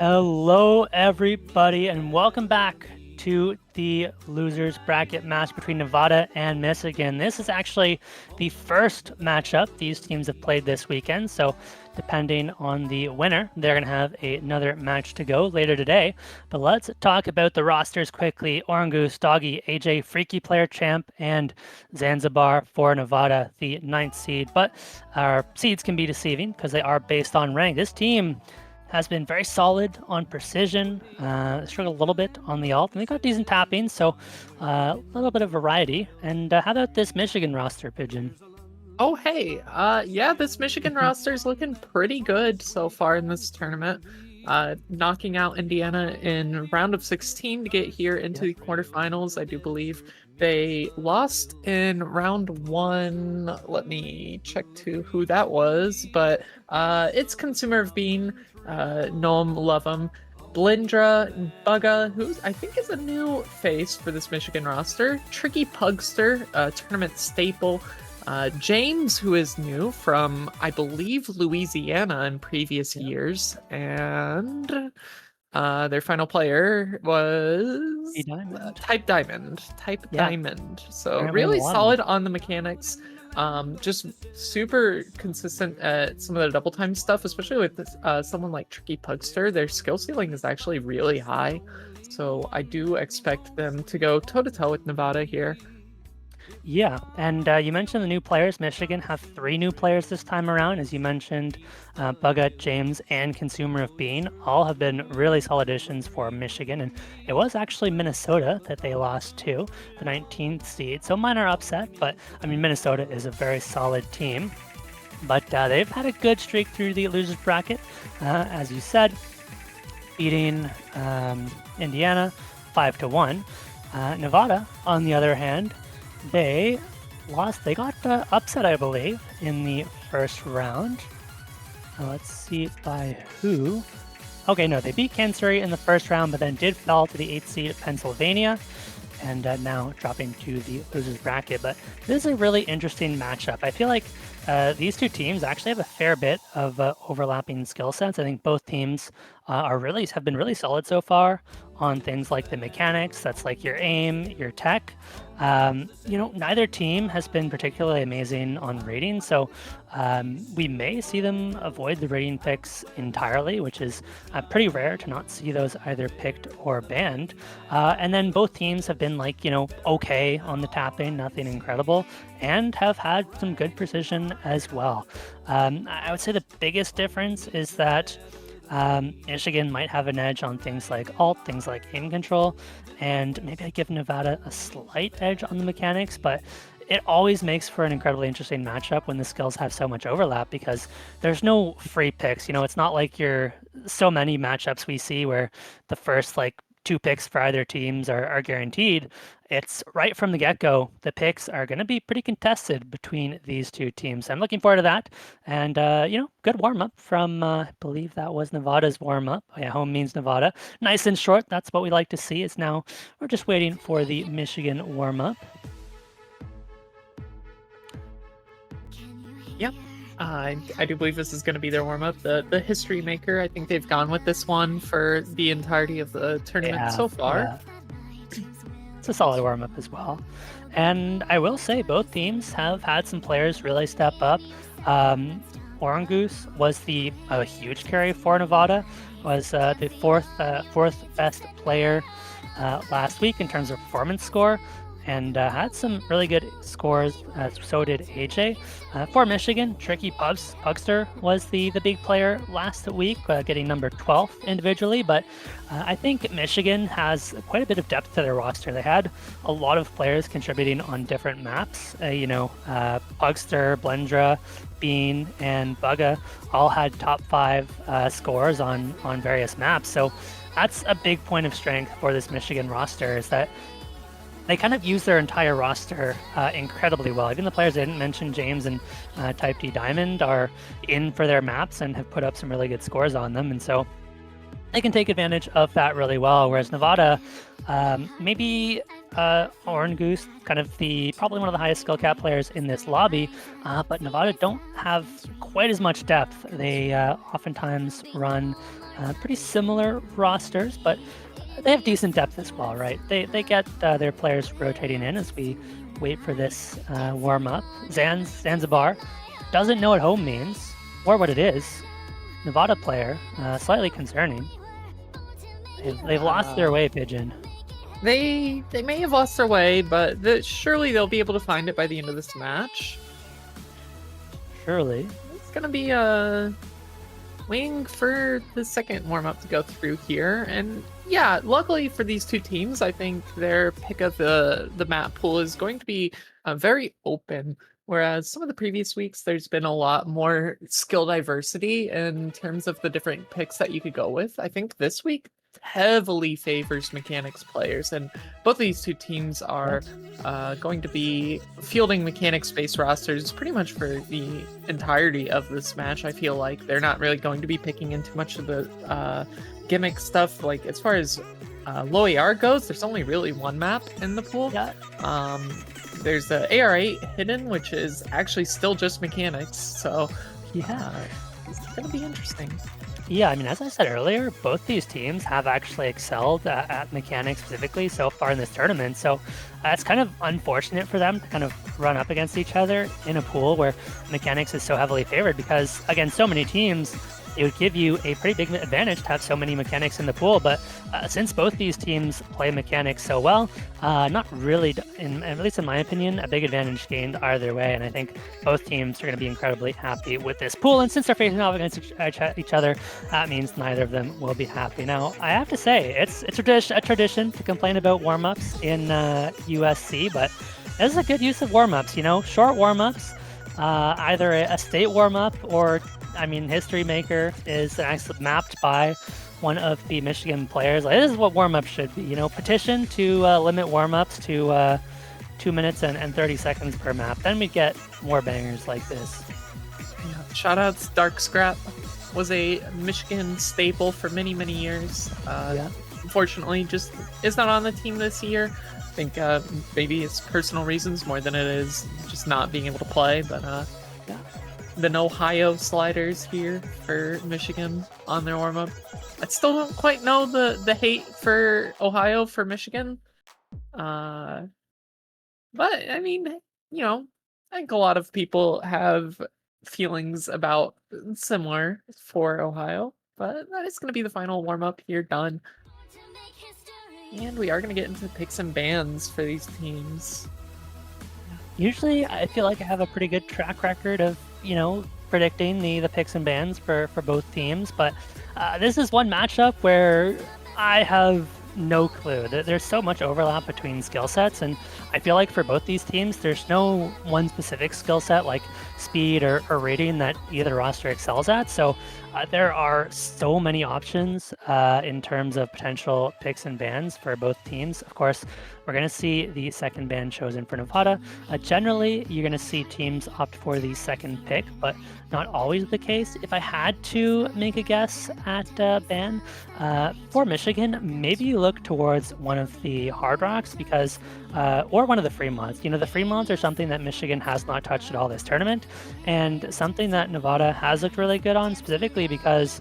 Hello, everybody, and welcome back to the losers bracket match between Nevada and Michigan. This is actually the first matchup these teams have played this weekend, so depending on the winner, they're going to have another match to go later today. But let's talk about the rosters quickly. Orangoose, Doggy, AJ, Freaky Player Champ, and Zanzibar for Nevada, the 9th seed. But our seeds can be deceiving because they are based on rank. This team has been very solid on precision, struggled a little bit on the alt, and they got decent tapping, so a little bit of variety. And how about this Michigan roster, Pigeon? Oh, hey, yeah, this Michigan roster is looking pretty good so far in this tournament. Knocking out Indiana in round of 16 to get here into the quarterfinals. I do believe they lost in round one. Let me check to who that was, but it's Consumer of Bean, Noam Lovem, Blindra, Bugga, who I think is a new face for this Michigan roster, Tricky Pugster, tournament staple. James, who is new from, I believe, Louisiana in previous years, and their final player was Type Diamond. Diamond. So really solid on the mechanics. Just super consistent at some of the double time stuff, especially with this, someone like Tricky Pugster. Their skill ceiling is actually really high, so I do expect them to go toe-to-toe with Nevada here. Yeah, and you mentioned the new players. Michigan have 3 new players this time around. As you mentioned, Bugga, James, and Consumer of Bean all have been really solid additions for Michigan. And it was actually Minnesota that they lost to, the 19th seed. So minor upset, but I mean, Minnesota is a very solid team. But they've had a good streak through the losers bracket, as you said, beating Indiana 5-1. Nevada, on the other hand, they lost. They got upset, I believe, in the first round. Let's see by who. Okay, no, they beat Kansas in the first round, but then did fall to the 8th seed at Pennsylvania, and now dropping to the losers bracket. But this is a really interesting matchup. I feel like these two teams actually have a fair bit of overlapping skill sets. I think both teams have been really solid so far on things like the mechanics. That's like your aim, your tech. Neither team has been particularly amazing on rating, so we may see them avoid the rating picks entirely, which is pretty rare to not see those either picked or banned. And then both teams have been okay on the tapping, nothing incredible, and have had some good precision as well. I would say the biggest difference is that Michigan might have an edge on things like alt, things like aim control, and maybe I give Nevada a slight edge on the mechanics, but it always makes for an incredibly interesting matchup when the skills have so much overlap because there's no free picks. It's not like so many matchups we see where the first 2 picks for either teams are guaranteed. It's right from the get-go. The picks are going to be pretty contested between these two teams. I'm looking forward to that. And, good warm-up from, I believe that was Nevada's warm-up. Yeah, home means Nevada. Nice and short. That's what we like to see. It's now we're just waiting for the Michigan warm-up. Yep. I do believe this is going to be their warm-up. The history maker, I think they've gone with this one for the entirety of the tournament so far. Yeah. It's a solid warm-up as well. And I will say both teams have had some players really step up. Orangoose was a huge carry for Nevada, was the fourth best player last week in terms of performance score, and had some really good scores. So did AJ. For Michigan, Tricky Pugster was the big player last week, getting number 12th individually. But I think Michigan has quite a bit of depth to their roster. They had a lot of players contributing on different maps. Pugster, Blindra, Bean, and Bugga all had top 5 scores on various maps. So that's a big point of strength for this Michigan roster, is that they kind of use their entire roster incredibly well. Even the players I didn't mention, James and Type D Diamond, are in for their maps and have put up some really good scores on them. And so they can take advantage of that really well. Whereas Nevada, maybe Orangoose, kind of probably one of the highest skill cap players in this lobby, but Nevada don't have quite as much depth. They oftentimes run Pretty similar rosters, but they have decent depth as well, right? They get their players rotating in as we wait for this warm up. Zanzibar doesn't know what home means or what it is. Nevada player, slightly concerning. They've lost their way, Pigeon. They may have lost their way, but surely they'll be able to find it by the end of this match. Surely. It's gonna be waiting for the second warm-up to go through here. And yeah, luckily for these two teams, I think their pick of the map pool is going to be very open. Whereas some of the previous weeks, there's been a lot more skill diversity in terms of the different picks that you could go with. I think this week heavily favors mechanics players, and both of these two teams are going to be fielding mechanics-based rosters pretty much for the entirety of this match. I feel like they're not really going to be picking into much of the gimmick stuff. Like, as far as low AR goes, there's only really one map in the pool. Yeah. There's the AR8 hidden, which is actually still just mechanics, so yeah, it's gonna be interesting. Yeah, I mean, as I said earlier, both these teams have actually excelled at mechanics specifically so far in this tournament. So it's kind of unfortunate for them to kind of run up against each other in a pool where mechanics is so heavily favored because, again, so many teams, it would give you a pretty big advantage to have so many mechanics in the pool. But since both these teams play mechanics so well, not really, at least in my opinion, a big advantage gained either way. And I think both teams are going to be incredibly happy with this pool. And since they're facing off against each other, that means neither of them will be happy. Now, I have to say, it's a tradition to complain about warm-ups in USC, but this is a good use of warm-ups, you know, short warm-ups, either a state warm-up or, I mean, History Maker is actually mapped by one of the Michigan players. Like, this is what warm-ups should be, you know, petition to limit warm-ups to 2 minutes and 30 seconds per map. Then we get more bangers like this. Yeah. Shoutouts, Dark Scrap was a Michigan staple for many, many years. Unfortunately, just is not on the team this year. I think maybe it's personal reasons more than it is just not being able to play, but the Ohio sliders here for Michigan on their warm-up. I still don't quite know the hate for Ohio for Michigan. But, I mean, you know, I think a lot of people have feelings about similar for Ohio. But that is going to be the final warm-up here done. And we are going to get into picks and bans for these teams. Usually, I feel like I have a pretty good track record of, you know, predicting the picks and bans for both teams, but this is one matchup where I have no clue. There's so much overlap between skill sets, and I feel like for both these teams, there's no one specific skill set like speed or rating that either roster excels at. So there are so many options in terms of potential picks and bans for both teams. Of course, we're going to see the second ban chosen for Nevada. Generally, you're going to see teams opt for the second pick, but not always the case. If I had to make a guess at ban for Michigan, maybe you look towards one of the Hard Rocks because, or one of the Fremonts. You know, the Fremonts are something that Michigan has not touched at all this tournament, and something that Nevada has looked really good on, specifically because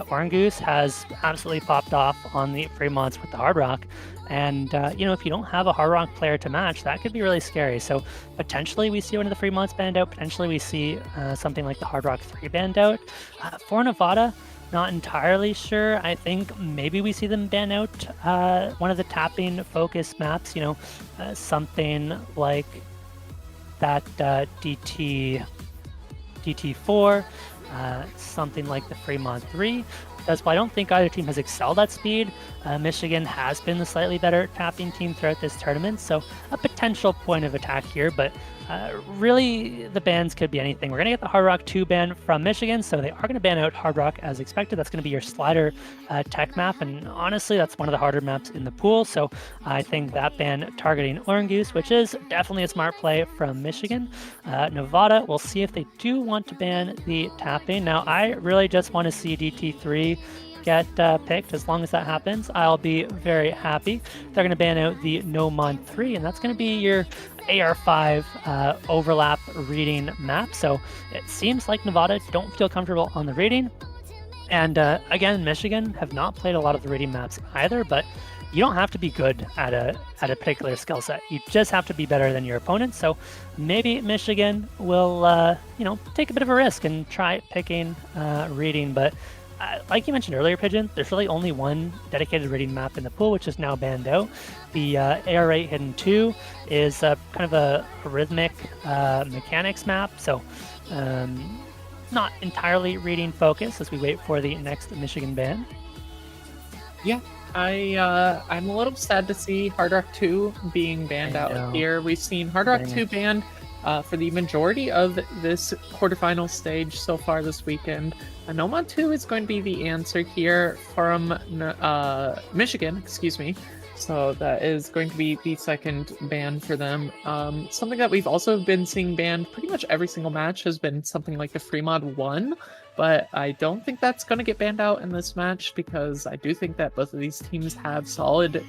Orange Goose has absolutely popped off on the Fremonts with the Hard Rock. And, you know, if you don't have a Hard Rock player to match, that could be really scary. So potentially we see one of the Fremonts banned out. Potentially we see something like the Hard Rock 3 banned out. For Nevada, not entirely sure. I think maybe we see them ban out one of the tapping focus maps, you know, something like that DT4, something like the Fremont 3. Because while I don't think either team has excelled at speed, Michigan has been the slightly better tapping team throughout this tournament, so a potential point of attack here, but really the bans could be anything. We're going to get the Hard Rock 2 ban from Michigan, so they are going to ban out Hard Rock as expected. That's going to be your slider tech map, and honestly, that's one of the harder maps in the pool, so I think that ban targeting Orange Goose, which is definitely a smart play from Michigan. Nevada, we'll see if they do want to ban the tapping. Now, I really just want to see DT3 get picked. As long as that happens, I'll be very happy. They're going to ban out the No Mon 3, and that's going to be your AR5 overlap reading map. So it seems like Nevada don't feel comfortable on the reading. And again, Michigan have not played a lot of the reading maps either, but you don't have to be good at a particular skill set. You just have to be better than your opponent. So maybe Michigan will take a bit of a risk and try picking reading. But like you mentioned earlier, Pigeon, there's really only one dedicated reading map in the pool, which is now banned out. The AR8 Hidden 2 is kind of a rhythmic mechanics map. So not entirely reading focus as we wait for the next Michigan ban. Yeah, I'm a little sad to see Hard Rock 2 being banned out here. We've seen Hard Rock 2 banned for the majority of this quarterfinal stage so far this weekend. Nomad 2 is going to be the answer here from Michigan, excuse me. So that is going to be the second ban for them. Something that we've also been seeing banned pretty much every single match has been something like the Free Mod 1, but I don't think that's going to get banned out in this match because I do think that both of these teams have solid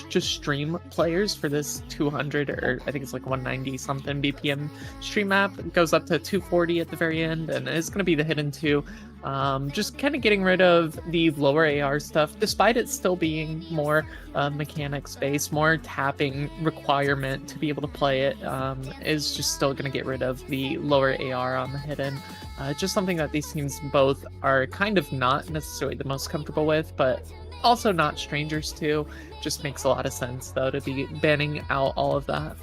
just stream players for this 200 or I think it's like 190 something BPM stream map. It goes up to 240 at the very end and it's going to be the Hidden 2. Just kind of getting rid of the lower AR stuff, despite it still being more mechanics based, more tapping requirement to be able to play it, is just still going to get rid of the lower AR on the Hidden. Just something that these teams both are kind of not necessarily the most comfortable with, but also not strangers to. Just makes a lot of sense, though, to be banning out all of that.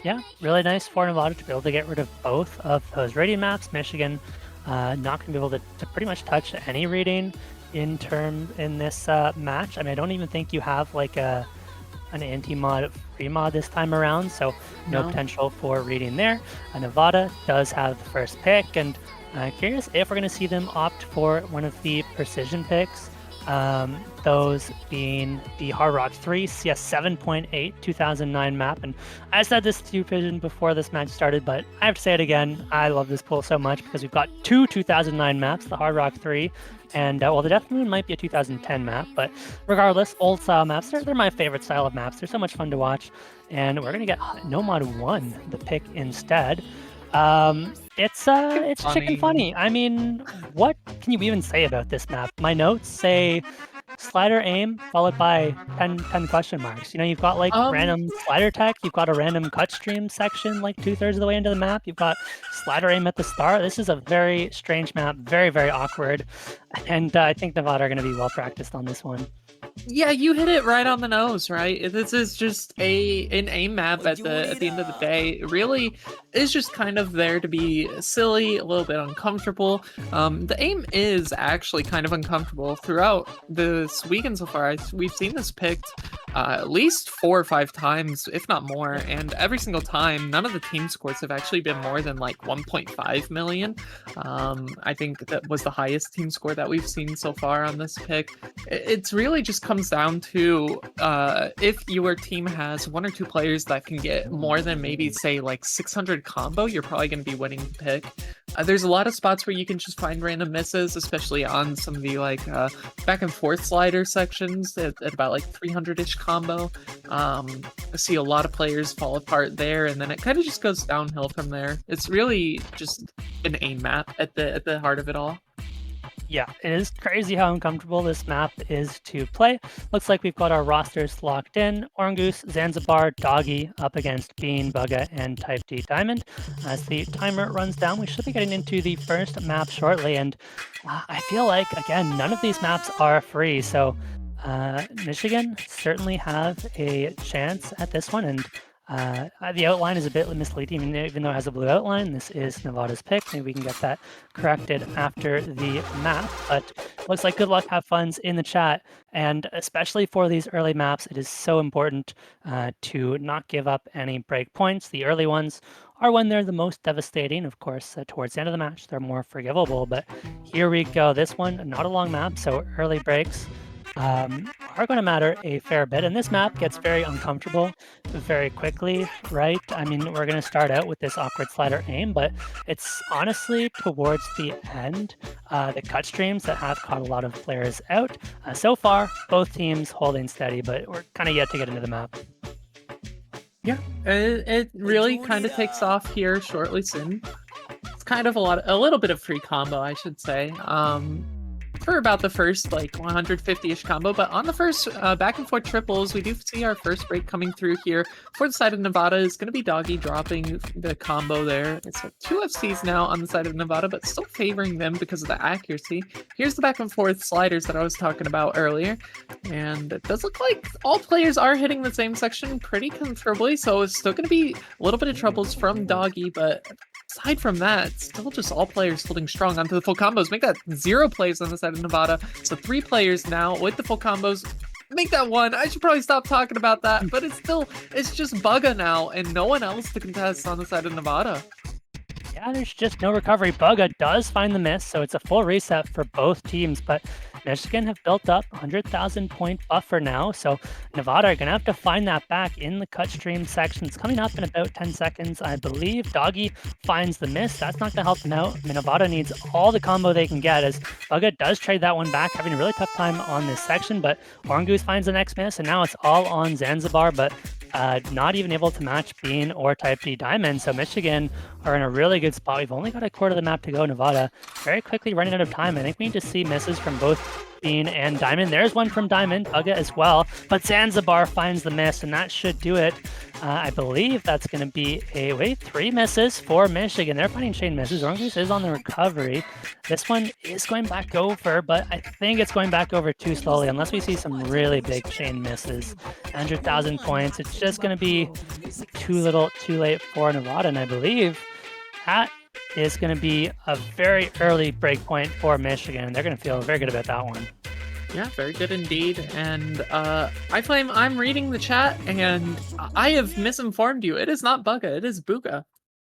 Yeah, really nice for Nevada to be able to get rid of both of those rating maps. Michigan not going to be able to pretty much touch any reading in this match. I mean, I don't even think you have like an anti-mod free mod this time around, so no potential for reading there. Nevada does have the first pick, and curious if we're going to see them opt for one of the precision picks. Those being the Hard Rock 3 CS 7.8 2009 map. And I said this to you, Pigeon, before this match started, but I have to say it again. I love this pool so much because we've got two 2009 maps, the Hard Rock 3 and, well, the Death Moon might be a 2010 map, but regardless, old style maps, they're my favorite style of maps. They're so much fun to watch. And we're going to get Nomad 1, the pick instead. It's chicken funny. I mean, what can you even say about this map? My notes say slider aim followed by 10 question marks. You know, you've got like random slider tech, you've got a random cut stream section like 2/3 of the way into the map, you've got slider aim at the start. This is a very strange map, very, very awkward. And I think Nevada are going to be well practiced on this one. Yeah, you hit it right on the nose, right? This is just an aim map at the end of the day. It really is just kind of there to be silly, a little bit uncomfortable. The aim is actually kind of uncomfortable throughout this weekend so far. We've seen this picked at least 4 or 5 times, if not more, and every single time, none of the team scores have actually been more than like 1.5 million. I think that was the highest team score that we've seen so far on this pick. It's really just comes down to if your team has 1 or 2 players that can get more than maybe say like 600 combo, you're probably going to be winning the pick. There's a lot of spots where you can just find random misses, especially on some of the like back and forth slider sections at about like 300-ish combo. I see a lot of players fall apart there, and then it kind of just goes downhill from there. It's really just an aim map at the heart of it all. Yeah, it is crazy how uncomfortable this map is to play. Looks like we've got our rosters locked in. Orangoose, Zanzibar, Doggy up against Bean, Bugga, and Type D Diamond. As the timer runs down, we should be getting into the first map shortly. And I feel like, again, none of these maps are free. So Michigan certainly have a chance at this one. And the outline is a bit misleading, even though it has a blue outline. This is Nevada's pick. Maybe we can get that corrected after the map. But looks like good luck, have funs in the chat. And especially for these early maps, it is so important to not give up any break points. The early ones are when they're the most devastating. Of course, towards the end of the match, they're more forgivable. But here we go. This one, not a long map, so early breaks are going to matter a fair bit. And this map gets very uncomfortable very quickly, right? I mean, we're going to start out with this awkward slider aim, but it's honestly towards the end, the cut streams that have caught a lot of players out. So far, both teams holding steady, but we're kind of yet to get into the map. Yeah, it really kind of takes off here shortly soon. It's kind of a little bit of free combo, I should say. for about the first like 150-ish combo, but on the first back and forth triples, we do see our first break coming through here. For the side of Nevada is going to be Doggy dropping the combo there. It's 2 FCs now on the side of Nevada, but still favoring them because of the accuracy. Here's the back and forth sliders that I was talking about earlier, and it does look like all players are hitting the same section pretty comfortably, so it's still going to be a little bit of troubles from Doggy, but aside from that, still just all players holding strong onto the full combos. Make that 0 plays on the side of Nevada. So 3 players now with the full combos. Make that 1. I should probably stop talking about that, but it's just Bugga now and no one else to contest on the side of Nevada. Yeah, there's just no recovery. Bugga does find the miss, so it's a full reset for both teams, but Michigan have built up 100,000 point buffer now, so Nevada are going to have to find that back in the cut stream section. It's coming up in about 10 seconds, I believe. Doggy finds the miss. That's not going to help them out. I mean, Nevada needs all the combo they can get as Bugga does trade that one back, having a really tough time on this section, but Orangoose finds the next miss, and now it's all on Zanzibar, but not even able to match Bean or Type D Diamond. So Michigan are in a really good spot. We've only got a quarter of the map to go. Nevada very quickly running out of time. I think we need to see misses from both Bean and Diamond. There's one from Diamond, Bugga as well, but Zanzibar finds the miss, and that should do it. I believe that's going to be 3 misses for Michigan. They're finding chain misses. Orangoose is on the recovery. This one is going back over, but I think it's going back over too slowly unless we see some really big chain misses. 100,000 points. It's just going to be too little, too late for Nevada, and I believe that is going to be a very early break point for Michigan. They're going to feel very good about that one. Yeah, very good indeed. And I claim I'm reading the chat, and I have misinformed you. It is not Bugga, it is Bugga.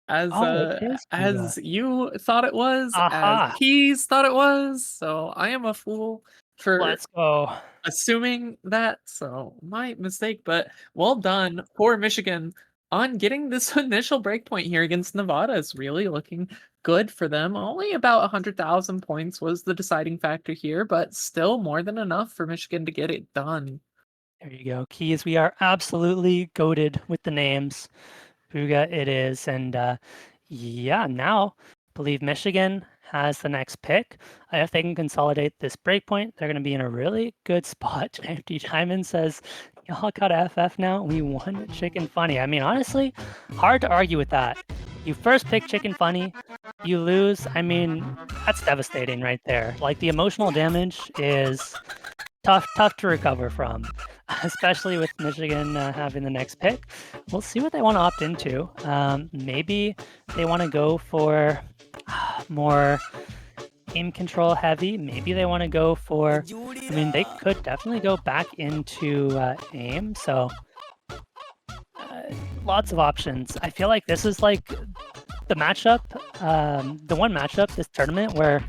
As as you thought it was, as Keys thought it was. So I am a fool for Let's go. Assuming that. So my mistake, but well done for Michigan on getting this initial breakpoint here against Nevada. Is really looking good for them. Only about 100,000 points was the deciding factor here, but still more than enough for Michigan to get it done. There you go. Keys, we are absolutely goated with the names. Bugga it is. And yeah, now I believe Michigan has the next pick. If they can consolidate this breakpoint, they're going to be in a really good spot. Empty Diamond says, y'all got FF now? We won Chicken Funny. I mean, honestly, hard to argue with that. You first pick Chicken Funny, you lose. I mean, that's devastating right there. Like, the emotional damage is tough to recover from, especially with Michigan having the next pick. We'll see what they want to opt into. Maybe they want to go for more aim control heavy. Maybe they want to go for, I mean, they could definitely go back into aim. So lots of options. I feel like this is like the matchup, the one matchup this tournament where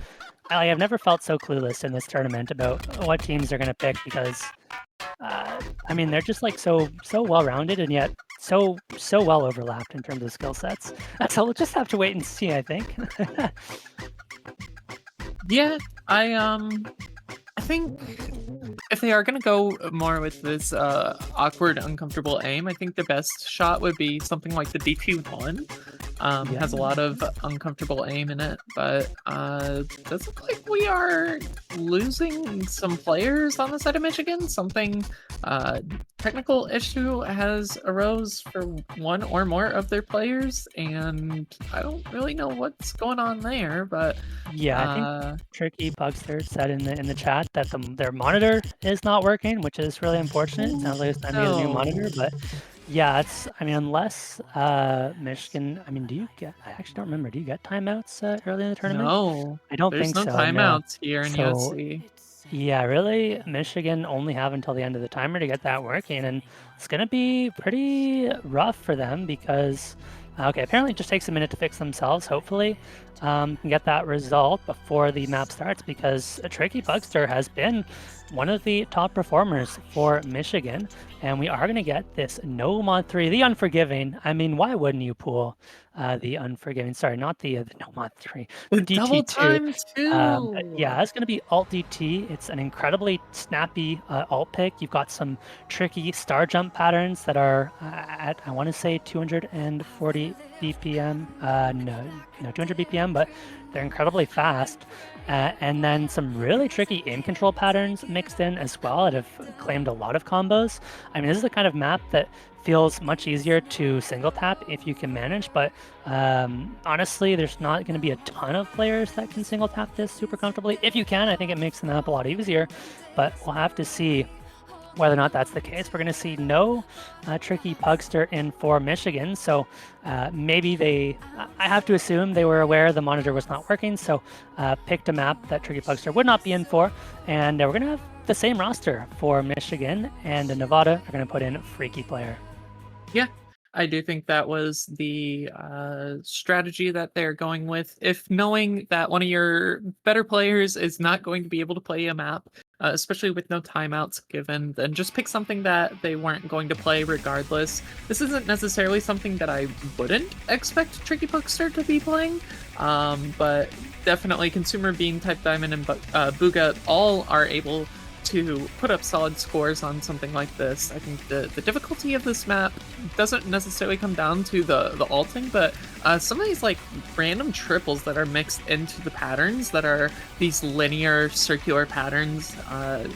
I've never felt so clueless in this tournament about what teams they're going to pick, because I mean, they're just like so well-rounded and yet so well overlapped in terms of skill sets. So we'll just have to wait and see, I think. Yeah, I think if they are going to go more with this awkward, uncomfortable aim, I think the best shot would be something like the DT1. It has a lot of uncomfortable aim in it, but does look like we are losing some players on the side of Michigan. Something technical issue has arose for one or more of their players, and I don't really know what's going on there. But yeah, I think Tricky Bugster said in the chat that their monitor is not working, which is really unfortunate. It sounds like it's time to get a new monitor, but. Yeah, I mean, unless Michigan, I mean, I actually don't remember, do you get timeouts early in the tournament? No, I don't think so. There's no timeouts here in USC. Yeah, really, Michigan only have until the end of the timer to get that working, and it's going to be pretty rough for them because, okay, apparently it just takes a minute to fix themselves, hopefully. Can get that result before the map starts, because a Tricky Bugster has been one of the top performers for Michigan, and we are going to get this No Mod 3, the Unforgiving. I mean, why wouldn't you pull the Unforgiving? Sorry, not the No Mod 3, the DT2. Double time too. Yeah, it's going to be Alt DT. It's an incredibly snappy alt pick. You've got some tricky star jump patterns that are at, I want to say, 240 BPM. No, 200 BPM, but they're incredibly fast. And then some really tricky aim control patterns mixed in as well that have claimed a lot of combos. I mean, this is the kind of map that feels much easier to single tap if you can manage, but honestly, there's not going to be a ton of players that can single tap this super comfortably. If you can, I think it makes the map a lot easier, but we'll have to see whether or not that's the case. We're going to see no tricky Pugster in for Michigan, so maybe I have to assume they were aware the monitor was not working, so picked a map that tricky Pugster would not be in for, and we're going to have the same roster for Michigan, and Nevada are going to put in Freaky Player. Yeah, I do think that was the strategy that they're going with. If knowing that one of your better players is not going to be able to play a map, especially with no timeouts given, then just pick something that they weren't going to play regardless. This isn't necessarily something that I wouldn't expect Tricky Puckster to be playing, but definitely Consumer Bean, Type Diamond, and Booga all are able to put up solid scores on something like this. I think the difficulty of this map doesn't necessarily come down to the alting, but some of these like random triples that are mixed into the patterns that are these linear circular patterns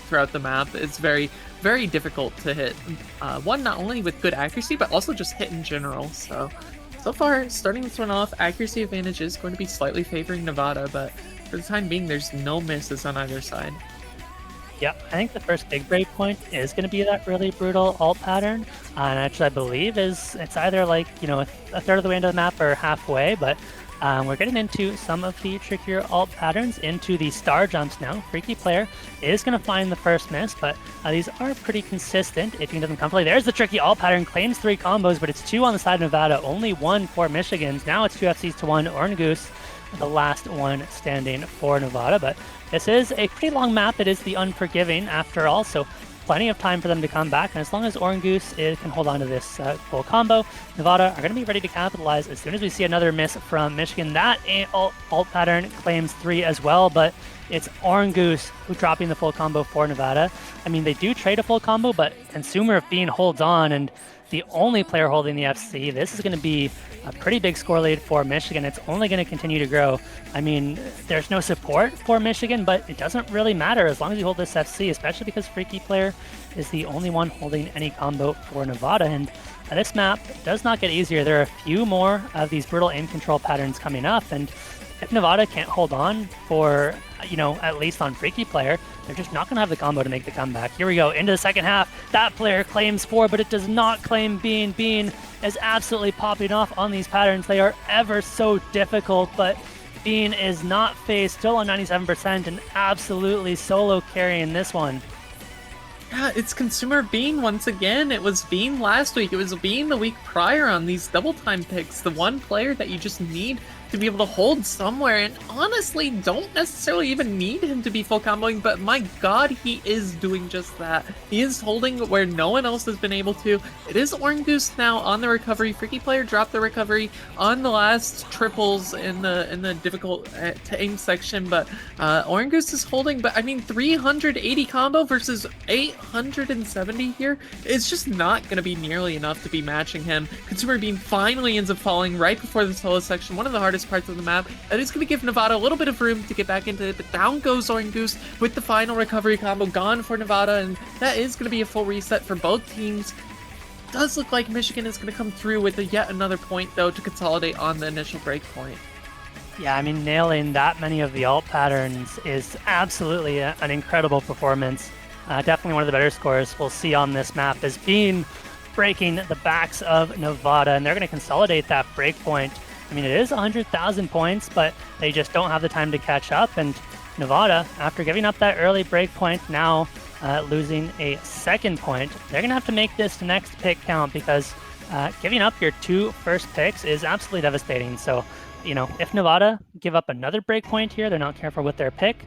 throughout the map is very, very difficult to hit. One, not only with good accuracy, but also just hit in general. So far, starting this one off, accuracy advantage is going to be slightly favoring Nevada, but for the time being, there's no misses on either side. Yeah, I think the first big breakpoint is going to be that really brutal alt pattern, and actually I believe it's either like, you know, a third of the way into the map or halfway, but we're getting into some of the trickier alt patterns, into the star jumps now. Freaky Player is going to find the first miss, but these are pretty consistent if you can do them comfortably. There's the tricky alt pattern, claims 3 combos, but it's 2 on the side of Nevada, only 1 for Michigan's. Now it's 2 FCs to 1, Orange Goose, the last one standing for Nevada, but this is a pretty long map. It is the Unforgiving after all, so plenty of time for them to come back. And as long as Orange Goose can hold on to this full combo, Nevada are going to be ready to capitalize as soon as we see another miss from Michigan. That alt pattern claims 3 as well, but it's Orange Goose who dropping the full combo for Nevada. I mean, they do trade a full combo, but Consumer of Bean holds on, and the only player holding the FC. This is going to be a pretty big score lead for Michigan. It's only going to continue to grow. I mean, there's no support for Michigan, but it doesn't really matter as long as you hold this FC, especially because Freaky Player is the only one holding any combo for Nevada. And this map does not get easier. There are a few more of these brutal aim control patterns coming up, and if Nevada can't hold on for, you know, at least on Freaky Player, they're just not going to have the combo to make the comeback. Here we go, into the second half. That player claims 4, but it does not claim Bean. Bean is absolutely popping off on these patterns. They are ever so difficult, but Bean is not phased, still on 97% and absolutely solo carrying this one. Yeah, it's Consumer Bean once again. It was Bean last week. It was Bean the week prior on these double time picks. The one player that you just need to be able to hold somewhere, and honestly don't necessarily even need him to be full comboing, but my god, he is doing just that. He is holding where no one else has been able to. It is Orange Goose now on the recovery. Freaky Player dropped the recovery on the last triples in the difficult to aim section, but Orange Goose is holding. But I mean, 380 combo versus 870 here, it's just not going to be nearly enough to be matching him. Consumer Bean finally ends up falling right before the solo section, one of the hardest parts of the map. That is going to give Nevada a little bit of room to get back into it, but down goes Orange Goose with the final recovery combo gone for Nevada, and that is going to be a full reset for both teams. Does look like Michigan is going to come through with yet another point, though, to consolidate on the initial break point. Yeah, I mean, nailing that many of the alt patterns is absolutely an incredible performance. Definitely one of the better scores we'll see on this map is Bean breaking the backs of Nevada, and they're going to consolidate that break point. I mean, it is 100,000 points, but they just don't have the time to catch up. And Nevada, after giving up that early break point, now losing a second point, they're going to have to make this next pick count, because giving up your 2 first picks is absolutely devastating. So, you know, if Nevada give up another break point here, they're not careful with their pick,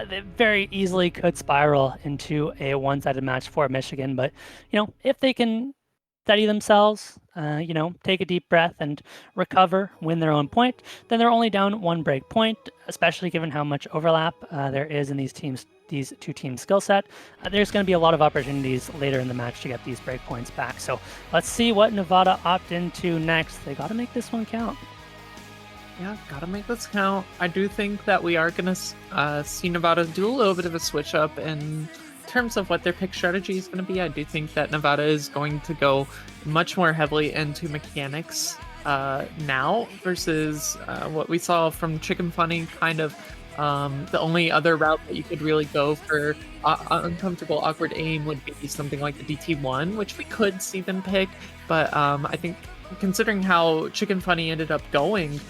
they very easily could spiral into a one-sided match for Michigan. But, you know, if they can steady themselves, you know, take a deep breath and recover, win their own point, then they're only down 1 break point, especially given how much overlap there is in these teams' these two teams' skill set, there's going to be a lot of opportunities later in the match to get these break points back. So let's see what Nevada opt into next. They got to make this one count. Yeah, gotta make this count. I do think that we are gonna see Nevada do a little bit of a switch up in terms of what their pick strategy is gonna be. I do think that Nevada is going to go much more heavily into mechanics now versus what we saw from Chicken Funny. Kind of the only other route that you could really go for uncomfortable, awkward aim would be something like the DT1, which we could see them pick. But I think considering how Chicken Funny ended up going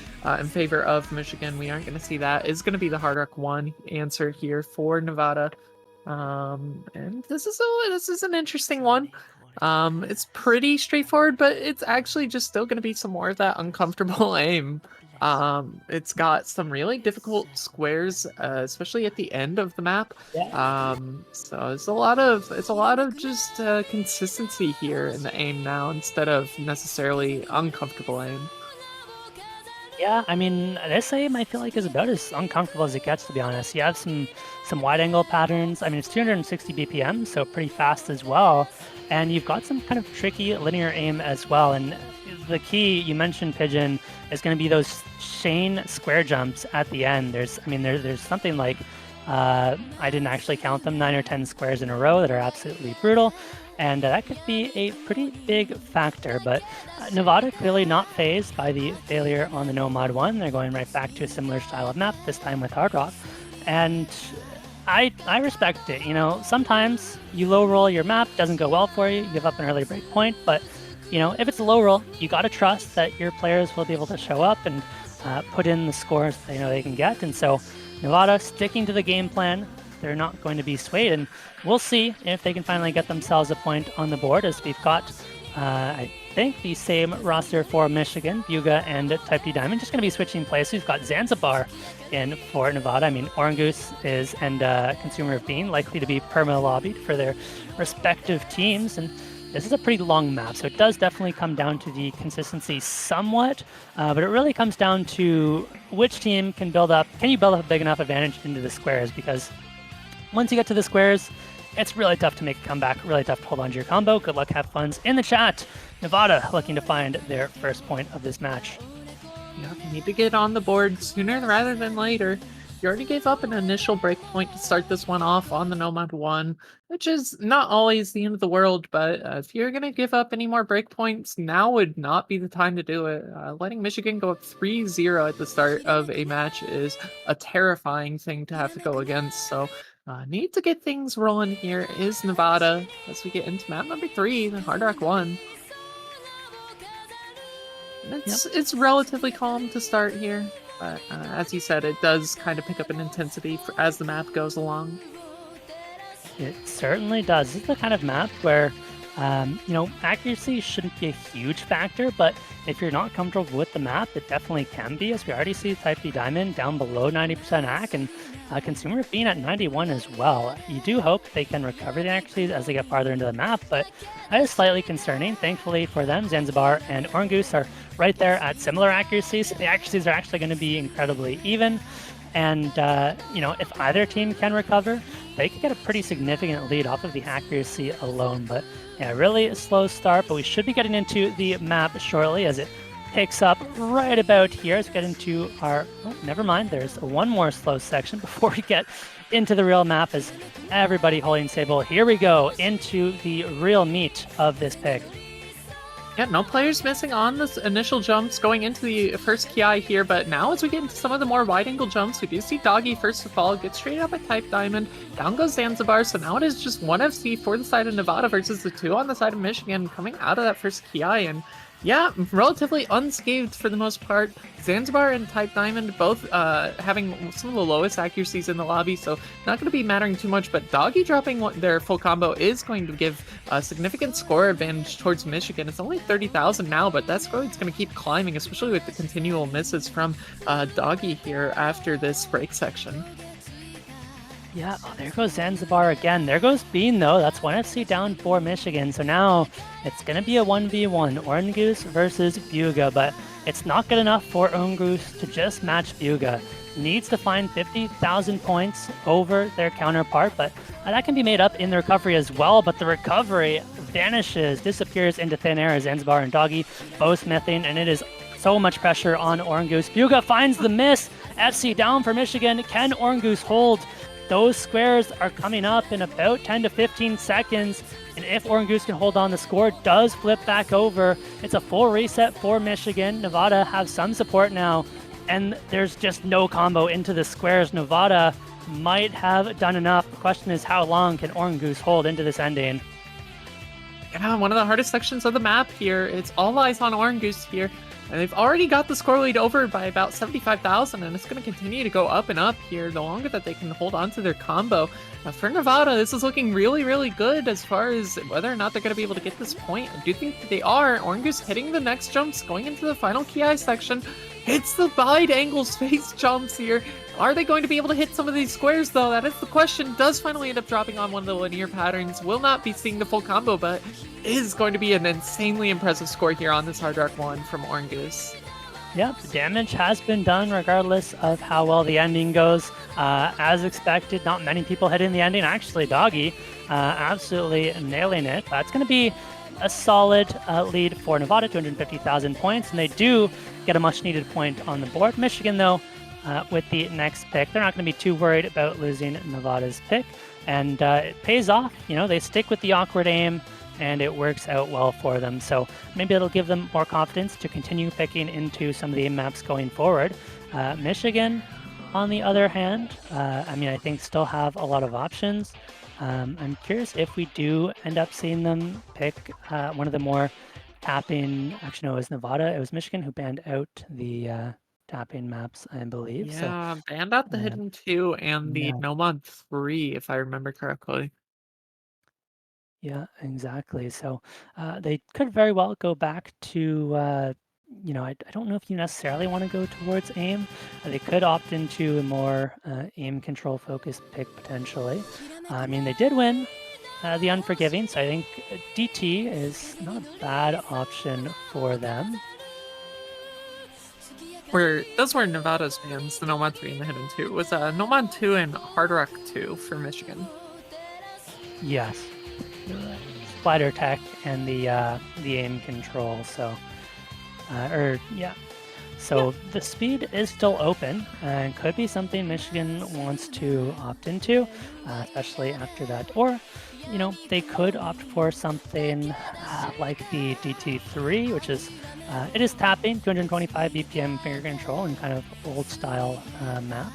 in favor of Michigan, we aren't going to see that. Is going to be the Hard Rock 1 answer here for Nevada. And this is an interesting one. It's pretty straightforward, but it's actually just still going to be some more of that uncomfortable aim. It's got some really difficult squares, especially at the end of the map. Yeah. So it's a lot of just consistency here in the aim now instead of necessarily uncomfortable aim. Yeah, I mean, this aim I feel like is about as uncomfortable as it gets, to be honest. You have some wide angle patterns. I mean, it's 260 BPM, so pretty fast as well. And you've got some kind of tricky linear aim as well. And the key, you mentioned Pigeon, is going to be those chain square jumps at the end. There's something like, I didn't actually count them, 9 or 10 squares in a row that are absolutely brutal. And that could be a pretty big factor, but Nevada clearly not fazed by the failure on the No Mod 1. They're going right back to a similar style of map, this time with Hard Rock. And I respect it. You know, sometimes you low roll your map, doesn't go well for you, you give up an early break point, but you know, if it's a low roll, you got to trust that your players will be able to show up and put in the scores they know they can get. And so Nevada sticking to the game plan. They're not going to be swayed, and we'll see if they can finally get themselves a point on the board, as we've got, I think, the same roster for Michigan, Buga and Type D Diamond. Just going to be switching places. We've got Zanzibar in for Nevada. I mean, Orangoose and Consumer of Bean likely to be perma-lobbied for their respective teams, and this is a pretty long map, so it does definitely come down to the consistency somewhat, but it really comes down to which team can you build up a big enough advantage into the squares, because once you get to the squares, it's really tough to make a comeback, really tough to hold on to your combo. Good luck, have fun in the chat. Nevada looking to find their first point of this match. Yeah, you need to get on the board sooner rather than later. You already gave up an initial breakpoint to start this one off on the Nomad 1, which is not always the end of the world, but if you're going to give up any more breakpoints, now would not be the time to do it. Letting Michigan go up 3-0 at the start of a match is a terrifying thing to have to go against, so need to get things rolling here is Nevada as we get into map number 3, the Hard Rock 1. It's relatively calm to start here. But as you said, it does kind of pick up in intensity as the map goes along. It certainly does. This is the kind of map where, you know, accuracy shouldn't be a huge factor, but if you're not comfortable with the map, it definitely can be, as we already see Type D Diamond down below 90% AC, and Consumer being at 91 as well. You do hope they can recover the accuracies as they get farther into the map, but that is slightly concerning. Thankfully for them, Zanzibar and Orangoose are right there at similar accuracies. The accuracies are actually going to be incredibly even, and you know, if either team can recover, they could get a pretty significant lead off of the accuracy alone. But yeah, really a slow start, but we should be getting into the map shortly as it picks up right about here. Let's get into our, oh, never mind, there's one more slow section before we get into the real map as everybody holding stable. Here we go into the real meat of this pick. Yeah, no players missing on this initial jumps going into the first Ki here, but now as we get into some of the more wide-angle jumps, we do see Doggy first of all get straight up at Type Diamond, down goes Zanzibar, so now it is just one FC for the side of Nevada versus the 2 on the side of Michigan coming out of that first Ki, and yeah, relatively unscathed for the most part. Zanzibar and Type Diamond both having some of the lowest accuracies in the lobby, so not going to be mattering too much, but Doggy dropping their full combo is going to give a significant score advantage towards Michigan. It's only 30,000 now, but that score is going to keep climbing, especially with the continual misses from Doggy here after this break section. Yeah, oh, there goes Zanzibar again. There goes Bean, though. That's 1 FC down for Michigan. So now it's going to be a 1v1, Orangoose versus Buga. But It's not good enough for Ungus to just match Buga. Needs to find 50,000 points over their counterpart, but that can be made up in the recovery as well. But the recovery vanishes, disappears into thin air as Zanzibar and Doggy both smithing, and it is so much pressure on Orangoose. Buga finds the miss. FC down for Michigan. Can Orangoose hold? Those squares are coming up in about 10 to 15 seconds. And if Orangoose can hold on, the score does flip back over. It's a full reset for Michigan. Nevada have some support now, and there's just no combo into the squares. Nevada might have done enough. The question is, how long can Orangoose hold into this ending? Yeah, one of the hardest sections of the map here. It's all eyes on Orangoose here. And they've already got the score lead over by about 75,000, and it's going to continue to go up and up here the longer that they can hold on to their combo. For Nevada, this is looking really, really good as far as whether or not they're going to be able to get this point. I do think that they are. Orangoose hitting the next jumps, going into the final Ki section. Hits the wide angle space jumps here. Are they going to be able to hit some of these squares, though? That is the question. Does finally end up dropping on one of the linear patterns. Will not be seeing the full combo, but is going to be an insanely impressive score here on this Hard Rock 1 from Orangoose. Yep, the damage has been done regardless of how well the ending goes. As expected, not many people hitting the ending. Actually, Doggy absolutely nailing it. That's going to be a solid lead for Nevada, 250,000 points, and they do get a much-needed point on the board. Michigan, though, with the next pick, they're not going to be too worried about losing Nevada's pick, and it pays off. You know, they stick with the awkward aim, and it works out well for them. So maybe it'll give them more confidence to continue picking into some of the maps going forward. Michigan, on the other hand, I think still have a lot of options. I'm curious if we do end up seeing them pick one of the more tapping. Actually, no, it was Nevada. It was Michigan who banned out the tapping maps, I believe. Yeah, banned out the Hidden 2 and the yeah. Nomad 3, if I remember correctly. Yeah, exactly. So they could very well go back to, I don't know if you necessarily want to go towards aim. They could opt into a more aim control focused pick potentially. They did win the Unforgiving, so I think DT is not a bad option for them. Those were Nevada's bans, the Nomad 3 and the Hidden 2. It was Nomad 2 and Hard Rock 2 for Michigan. Yes. Splitter tech and the aim control. So, So the speed is still open and could be something Michigan wants to opt into, especially after that. Or, they could opt for something like the DT3, which is it is tapping 225 BPM finger control and kind of old style map.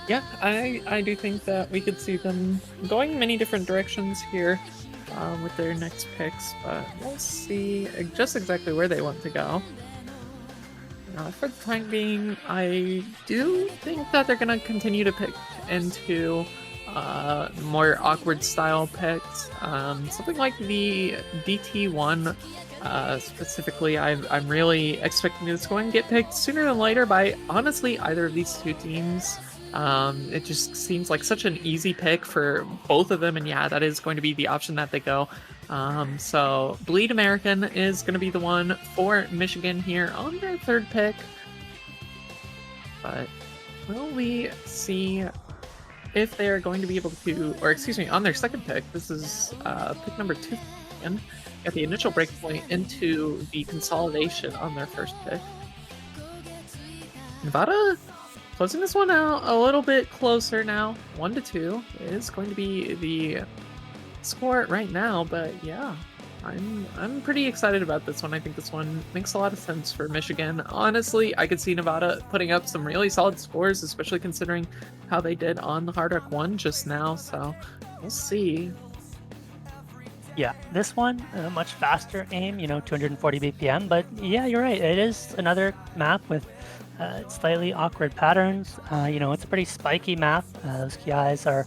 Yeah, I do think that we could see them going many different directions here with their next picks, but we'll see just exactly where they want to go. For the time being, I do think that they're going to continue to pick into more awkward style picks. Something like the DT1 specifically, I'm really expecting this going to get picked sooner than later by, honestly, either of these two teams. It just seems like such an easy pick for both of them, and yeah, that is going to be the option that they go. So Bleed American is going to be the one for Michigan here on their third pick. But will we see if they are going to be able to, or excuse me, on their second pick, this is pick number 2, and at the initial breakpoint into the consolidation on their first pick. Nevada closing this one out a little bit closer now. 1-2 is going to be the score right now, but yeah, I'm pretty excited about this one. I think this one makes a lot of sense for Michigan. Honestly, I could see Nevada putting up some really solid scores, especially considering how they did on the Hard Rock 1 just now, so we'll see. Yeah, this one, much faster aim, 240 BPM, but yeah, you're right. It is another map with slightly awkward patterns. It's a pretty spiky map. Those KIs are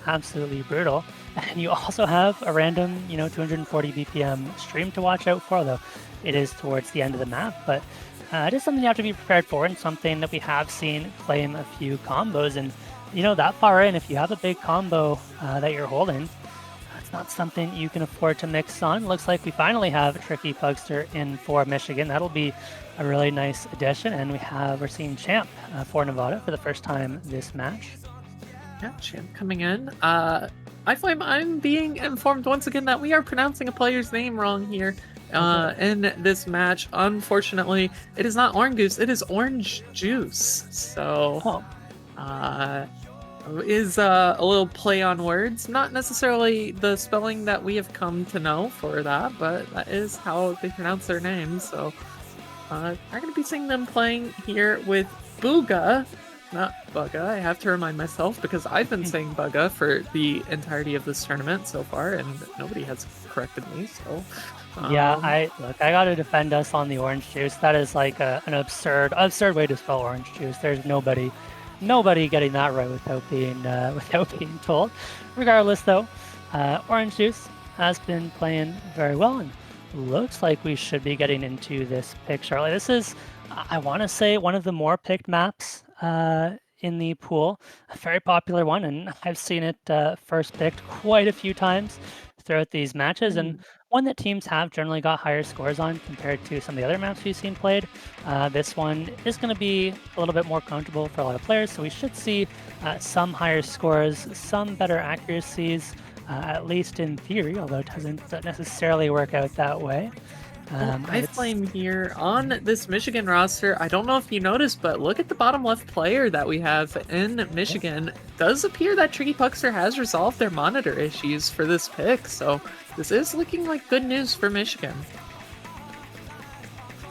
absolutely brutal. And you also have a random, 240 BPM stream to watch out for, though it is towards the end of the map. But it is something you have to be prepared for, and something that we have seen claim a few combos. And, that far in, if you have a big combo that you're holding, it's It's not something you can afford to mix on. Looks like we finally have a Tricky Pugster in for Michigan. That'll be a really nice addition. And we're seeing Champ for Nevada for the first time this match. Yeah, Champ coming in. I'm being informed once again that we are pronouncing a player's name wrong here in this match. Unfortunately, it is not Orange Goose, it is Orange Juice. So, is a little play on words. Not necessarily the spelling that we have come to know for that, but that is how they pronounce their names. So, I'm going to be seeing them playing here with Booga. Not Bugga. I have to remind myself because I've been saying Bugga for the entirety of this tournament so far, and nobody has corrected me. So yeah, I gotta defend us on the orange juice. That is like an absurd way to spell orange juice. There's nobody getting that right without being told. Regardless, though, orange juice has been playing very well, and looks like we should be getting into this pick shortly. This is, I want to say, one of the more picked maps in the pool. A very popular one, and I've seen it first picked quite a few times throughout these matches, and one that teams have generally got higher scores on compared to some of the other maps we've seen played. This one is going to be a little bit more comfortable for a lot of players, so we should see some higher scores, some better accuracies, at least in theory, although it doesn't necessarily work out that way. I flame here on this Michigan roster. I don't know if you noticed, but look at the bottom left player that we have in Michigan. Does appear that Tricky Pugster has resolved their monitor issues for this pick, so this is looking like good news for Michigan.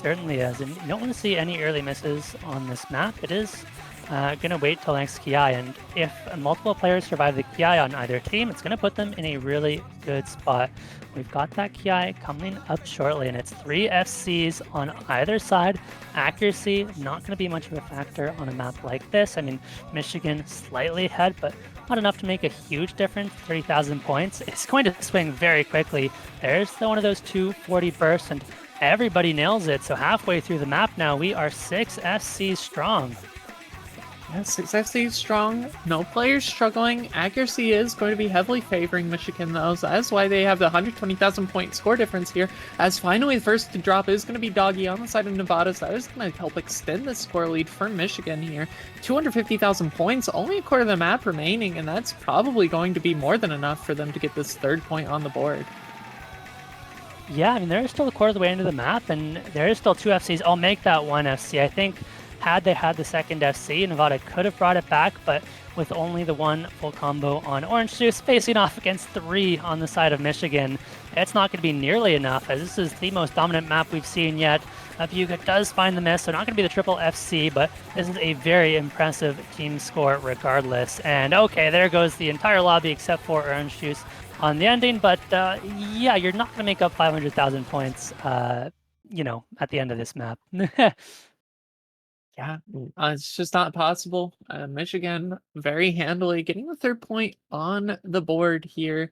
Certainly is, and you don't want to see any early misses on this map. It is going to wait till next Ki, and if multiple players survive the Ki on either team, it's going to put them in a really good spot. We've got that Ki coming up shortly, and it's 3 FCs on either side. Accuracy, not going to be much of a factor on a map like this. I mean, Michigan slightly ahead, but not enough to make a huge difference. 30,000 points. It's going to swing very quickly. There's one of those 240 bursts, and everybody nails it. So halfway through the map now, we are 6 FCs strong. Yeah, 6 FCs strong, no players struggling. Accuracy is going to be heavily favoring Michigan, though, so that's why they have the 120,000 point score difference here. As finally the first to drop is going to be Doggy on the side of Nevada, so that is going to help extend the score lead for Michigan here. 250,000 points, only a quarter of the map remaining, and that's probably going to be more than enough for them to get this 3rd point on the board. Yeah, I mean, there is still a quarter of the way into the map, and there is still 2 FCs. I'll make that 1 FC. I think had they had the 2nd FC, Nevada could have brought it back, but with only the 1 full combo on Orange Juice, facing off against 3 on the side of Michigan, it's not going to be nearly enough, as this is the most dominant map we've seen yet. Buga does find the miss, so not going to be the triple FC, but this is a very impressive team score regardless. And okay, there goes the entire lobby except for Orange Juice on the ending, but yeah, you're not going to make up 500,000 points, you know, at the end of this map. Yeah, it's just not possible. Michigan very handily getting the 3rd point on the board here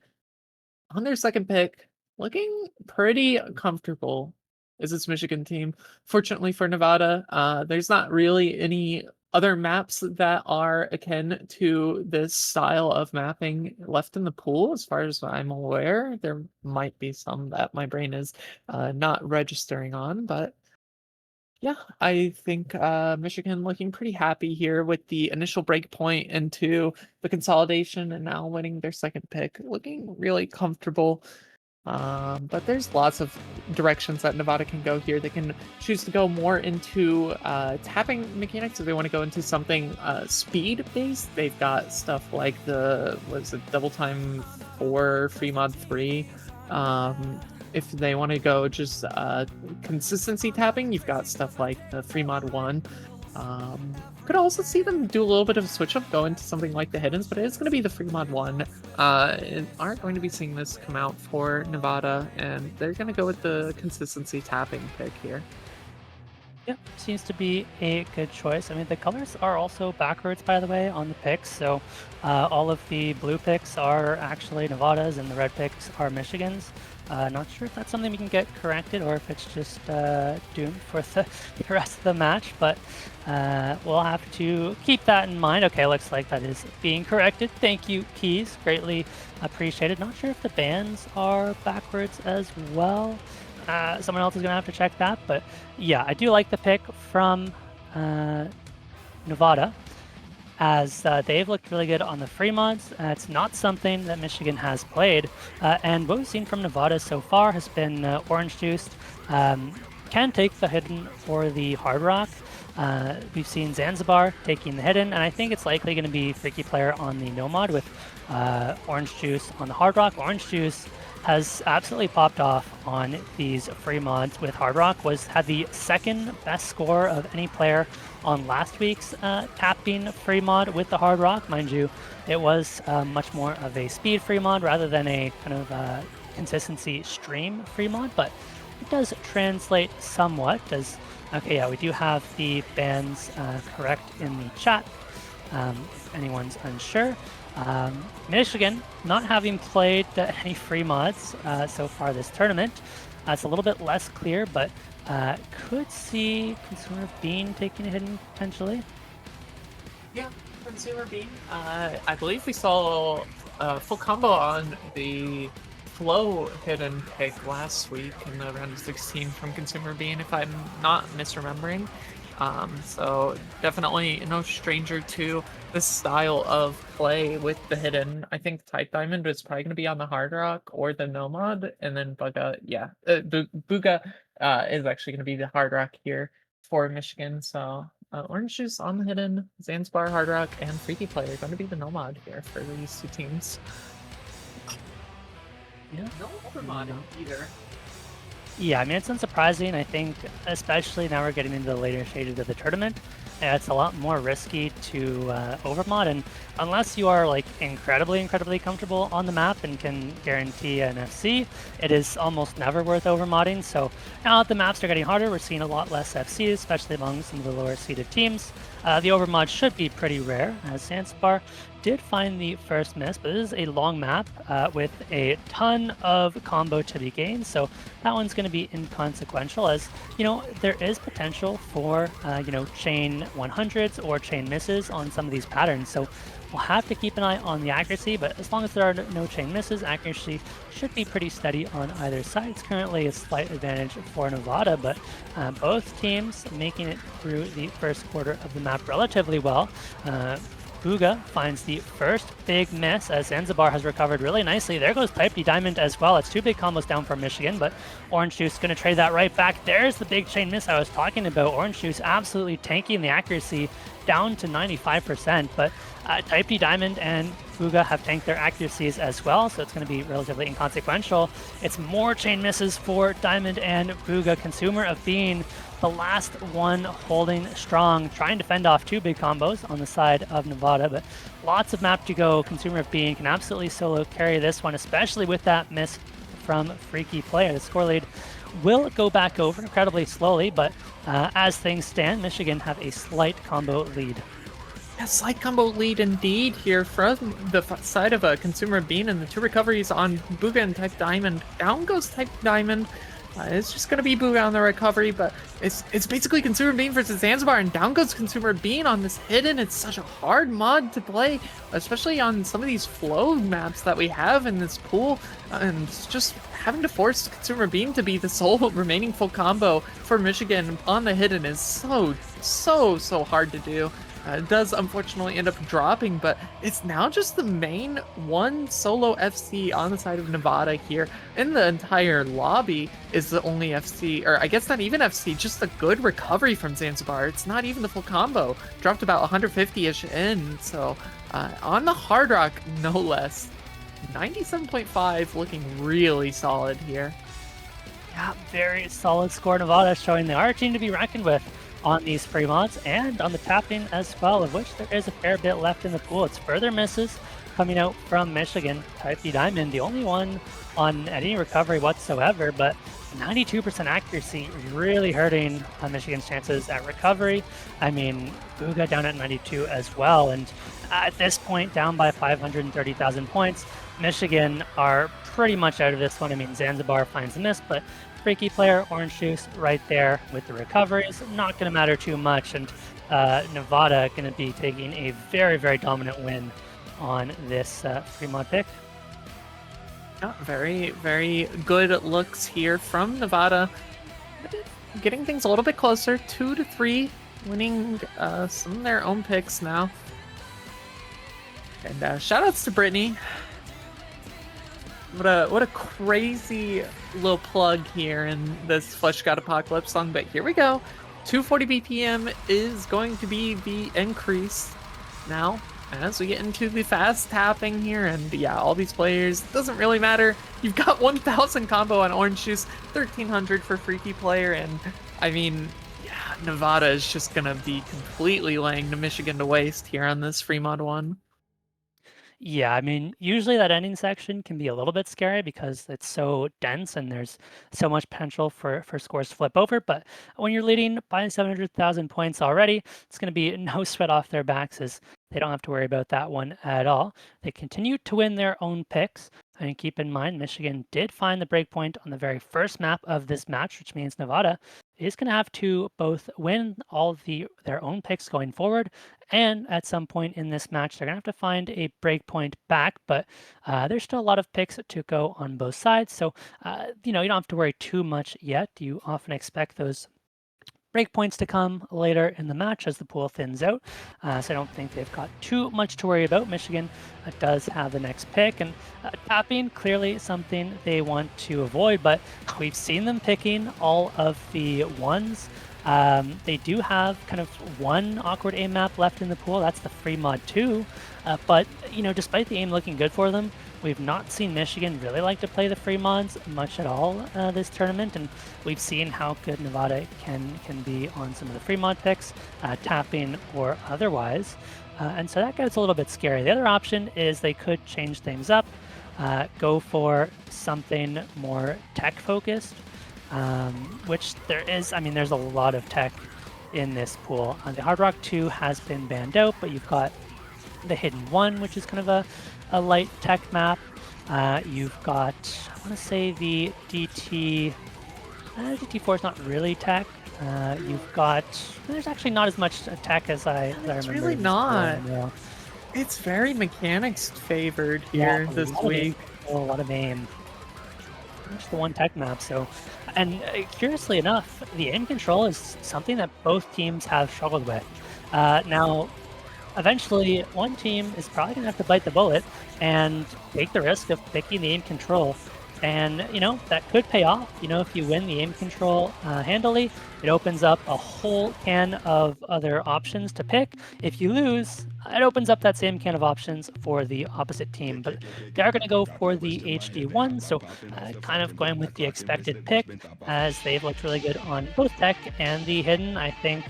on their 2nd pick, looking pretty comfortable is this Michigan team. Fortunately for Nevada, there's not really any other maps that are akin to this style of mapping left in the pool, as far as I'm aware. There might be some that my brain is not registering on, but yeah, I think Michigan looking pretty happy here with the initial break point into the consolidation and now winning their 2nd pick. Looking really comfortable. But there's lots of directions that Nevada can go here. They can choose to go more into tapping mechanics if they want to go into something speed-based. They've got stuff like Double Time 4, Free Mod 3. If they want to go just consistency tapping, you've got stuff like the Free Mod 1. Could also see them do a little bit of a switch up, go into something like the Hiddens, but it's going to be the Free Mod 1. Aren't going to be seeing this come out for Nevada, and they're going to go with the consistency tapping pick here. Yep, seems to be a good choice. I mean, the colors are also backwards, by the way, on the picks. So all of the blue picks are actually Nevada's, and the red picks are Michigan's. Not sure if that's something we can get corrected or if it's just doomed for the rest of the match, but we'll have to keep that in mind. Okay, looks like that is being corrected. Thank you, Keys. Greatly appreciated. Not sure if the bans are backwards as well. Someone else is going to have to check that, but yeah, I do like the pick from Nevada, as they've looked really good on the free mods. It's not something that Michigan has played, and what we've seen from Nevada so far has been Orange Juiced can take the hidden or the hard rock. We've seen Zanzibar taking the hidden, and I think it's likely going to be Freaky Player on the no mod with Orange Juice on the hard rock. Orange Juice has absolutely popped off on these free mods with hard rock, had the second best score of any player on last week's tapping free mod with the hard rock. Mind you, it was much more of a speed free mod rather than a kind of consistency stream free mod, but it does translate somewhat. Okay, yeah, we do have the bans correct in the chat. If anyone's unsure. Michigan, not having played any free mods so far this tournament, it's a little bit less clear, but could see Consumer Bean taking a hidden potentially. Yeah, Consumer Bean. I believe we saw a full combo on the Flow hidden pick last week in the round of 16 from Consumer Bean, if I'm not misremembering. So definitely no stranger to this style of play with the hidden. I think Type Diamond is probably going to be on the hard rock or the no mod, and then Bugga, yeah, Bugga is actually going to be the hard rock here for Michigan. So Orange Juice on the hidden, Zanzibar hard rock, and Freaky Player going to be the no mod here for these two teams. Yeah, no over mod either. Yeah, I mean, it's unsurprising. I think, especially now we're getting into the later stages of the tournament, it's a lot more risky to overmod, and unless you are like incredibly comfortable on the map and can guarantee an FC, it is almost never worth overmodding. So now that the maps are getting harder, we're seeing a lot less FCs, especially among some of the lower seeded teams. The overmod should be pretty rare, as Zanzibar did find the first miss, but this is a long map with a ton of combo to be gained, so that one's going to be inconsequential, as, you know, there is potential for, you know, chain 100s or chain misses on some of these patterns, so we'll have to keep an eye on the accuracy, but as long as there are no chain misses, accuracy should be pretty steady on either side. It's currently a slight advantage for Nevada, but both teams making it through the first quarter of the map relatively well. Bugga finds the first big miss as Zanzibar has recovered really nicely. There goes Type D Diamond as well. It's two big combos down for Michigan, but Orange Juice going to trade that right back. There's the big chain miss I was talking about. Orange Juice absolutely tanking the accuracy down to 95%, but Type D Diamond and Bugga have tanked their accuracies as well, so it's going to be relatively inconsequential. It's more chain misses for Diamond and Bugga. Consumer of Bean, the last one holding strong, trying to fend off two big combos on the side of Nevada, but lots of map to go. Consumer of Bean can absolutely solo carry this one, especially with that miss from Freaky Player. The score lead will go back over incredibly slowly, but as things stand, Michigan have a slight combo lead. A slight combo lead indeed here from the side of a Consumer Bean, and the two recoveries on Bugga and Type Diamond. Down goes Type Diamond. It's just going to be Bugga on the recovery, but it's basically Consumer Bean versus Zanzibar, and down goes Consumer Bean on this hidden. It's such a hard mod to play, especially on some of these flow maps that we have in this pool, and just having to force Consumer Bean to be the sole remaining full combo for Michigan on the hidden is so hard to do. It does unfortunately end up dropping, but it's now just the main one solo FC on the side of Nevada here. In the entire lobby is the only FC, or I guess not even FC, just a good recovery from Zanzibar. It's not even the full combo. Dropped about 150-ish in, so on the hard rock, no less. 97.5, looking really solid here. Yeah, very solid score. Nevada showing they are a team to be reckoned with on these free mods and on the tapping as well, of which there is a fair bit left in the pool. It's further misses coming out from Michigan. Type D Diamond, the only one on any recovery whatsoever, but 92% accuracy really hurting Michigan's chances at recovery. I mean, Bugga down at 92 as well, and at this point down by 530,000 points. Michigan are pretty much out of this one. I mean, Zanzibar finds a miss, but freaky player, Orange Juice right there with the recoveries. Not going to matter too much. And Nevada going to be taking a very, very dominant win on this free mod pick. Yeah, very, very good looks here from Nevada. Getting things a little bit closer, 2-3, winning some of their own picks now. And shout outs to Brittany. What a crazy little plug here in this Flesh God Apocalypse song, but here we go. 240 BPM is going to be the increase now as we get into the fast tapping here. And yeah, all these players, doesn't really matter. You've got 1000 combo on Orange Juice, 1300 for Freaky Player, and I mean, yeah, Nevada is just gonna be completely laying the Michigan to waste here on this free mod one. Yeah, I mean, usually that ending section can be a little bit scary because it's so dense and there's so much potential for scores to flip over. But when you're leading by 700,000 points already, it's going to be no sweat off their backs as they don't have to worry about that one at all. They continue to win their own picks. And keep in mind, Michigan did find the breakpoint on the very first map of this match, which means Nevada is going to have to both win all of their own picks going forward, and at some point in this match, they're going to have to find a breakpoint back, but there's still a lot of picks to go on both sides. So, you don't have to worry too much yet. You often expect those breakpoints to come later in the match as the pool thins out. So I don't think they've got too much to worry about. Michigan does have the next pick, and tapping clearly something they want to avoid, but we've seen them picking all of the ones. They do have kind of one awkward aim map left in the pool. That's the free mod 2. But, despite the aim looking good for them, we've not seen Michigan really like to play the free mods much at all this tournament, and we've seen how good Nevada can be on some of the free mod picks, tapping or otherwise. And so that gets a little bit scary. The other option is they could change things up, go for something more tech-focused, which there is. I mean, there's a lot of tech in this pool. The Hard Rock 2 has been banned out, but you've got the Hidden 1, which is kind of a light tech map. You've got, I want to say the DT, DT4 is not really tech. You've got, there's actually not as much tech as I remember. It's really not. It's very mechanics favored here this week. A lot of aim. Just the one tech map. So, and curiously enough, the aim control is something that both teams have struggled with. Now, eventually, one team is probably going to have to bite the bullet and take the risk of picking the aim control. And, that could pay off. If you win the aim control handily, it opens up a whole can of other options to pick. If you lose, it opens up that same can of options for the opposite team. But they are going to go for the HD1, so kind of going with the expected pick, as they've looked really good on both tech and the hidden. I think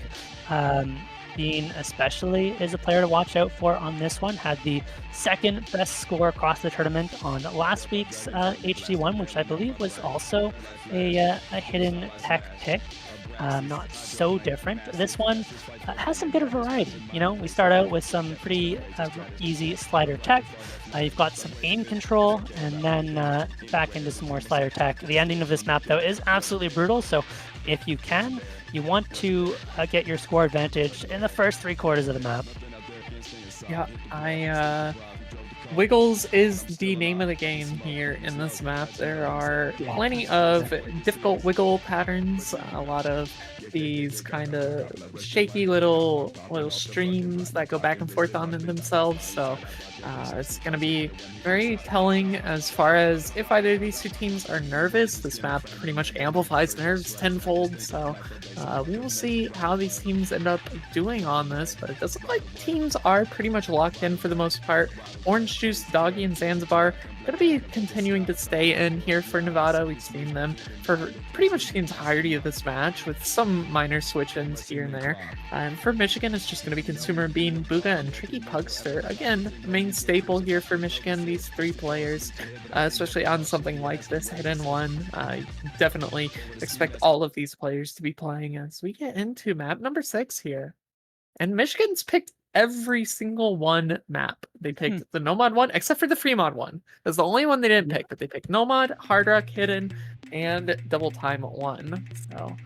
Bean especially is a player to watch out for on this one. Had the second best score across the tournament on last week's HD1, which I believe was also a hidden tech pick. Not so different. This one has some good variety. We start out with some pretty easy slider tech. You've got some aim control, and then back into some more slider tech. The ending of this map, though, is absolutely brutal. So if you can, you want to get your score advantage in the first 3/4 of the map. Yeah, Wiggles is the name of the game here in this map. There are plenty of difficult wiggle patterns, a lot of these kind of shaky little streams that go back and forth on themselves. So it's going to be very telling as far as if either of these two teams are nervous. This map pretty much amplifies nerves tenfold. So we will see how these teams end up doing on this, but it does look like teams are pretty much locked in for the most part. Orange Juice, Doggy, and Zanzibar going to be continuing to stay in here for Nevada. We've seen them for pretty much the entirety of this match with some minor switch-ins here and there. And for Michigan, it's just going to be Consumer Bean, Booga, and Tricky Pugster. Again, the main staple here for Michigan, these three players, especially on something like this hidden one. Definitely expect all of these players to be playing as we get into map number 6 here. And Michigan's picked every single one map. They Hmm. picked the Nomad one, except for the Free Mod one. That's the only one they didn't Yeah. pick, but they picked Nomad, Hard Rock, Hidden, and Double Time 1. So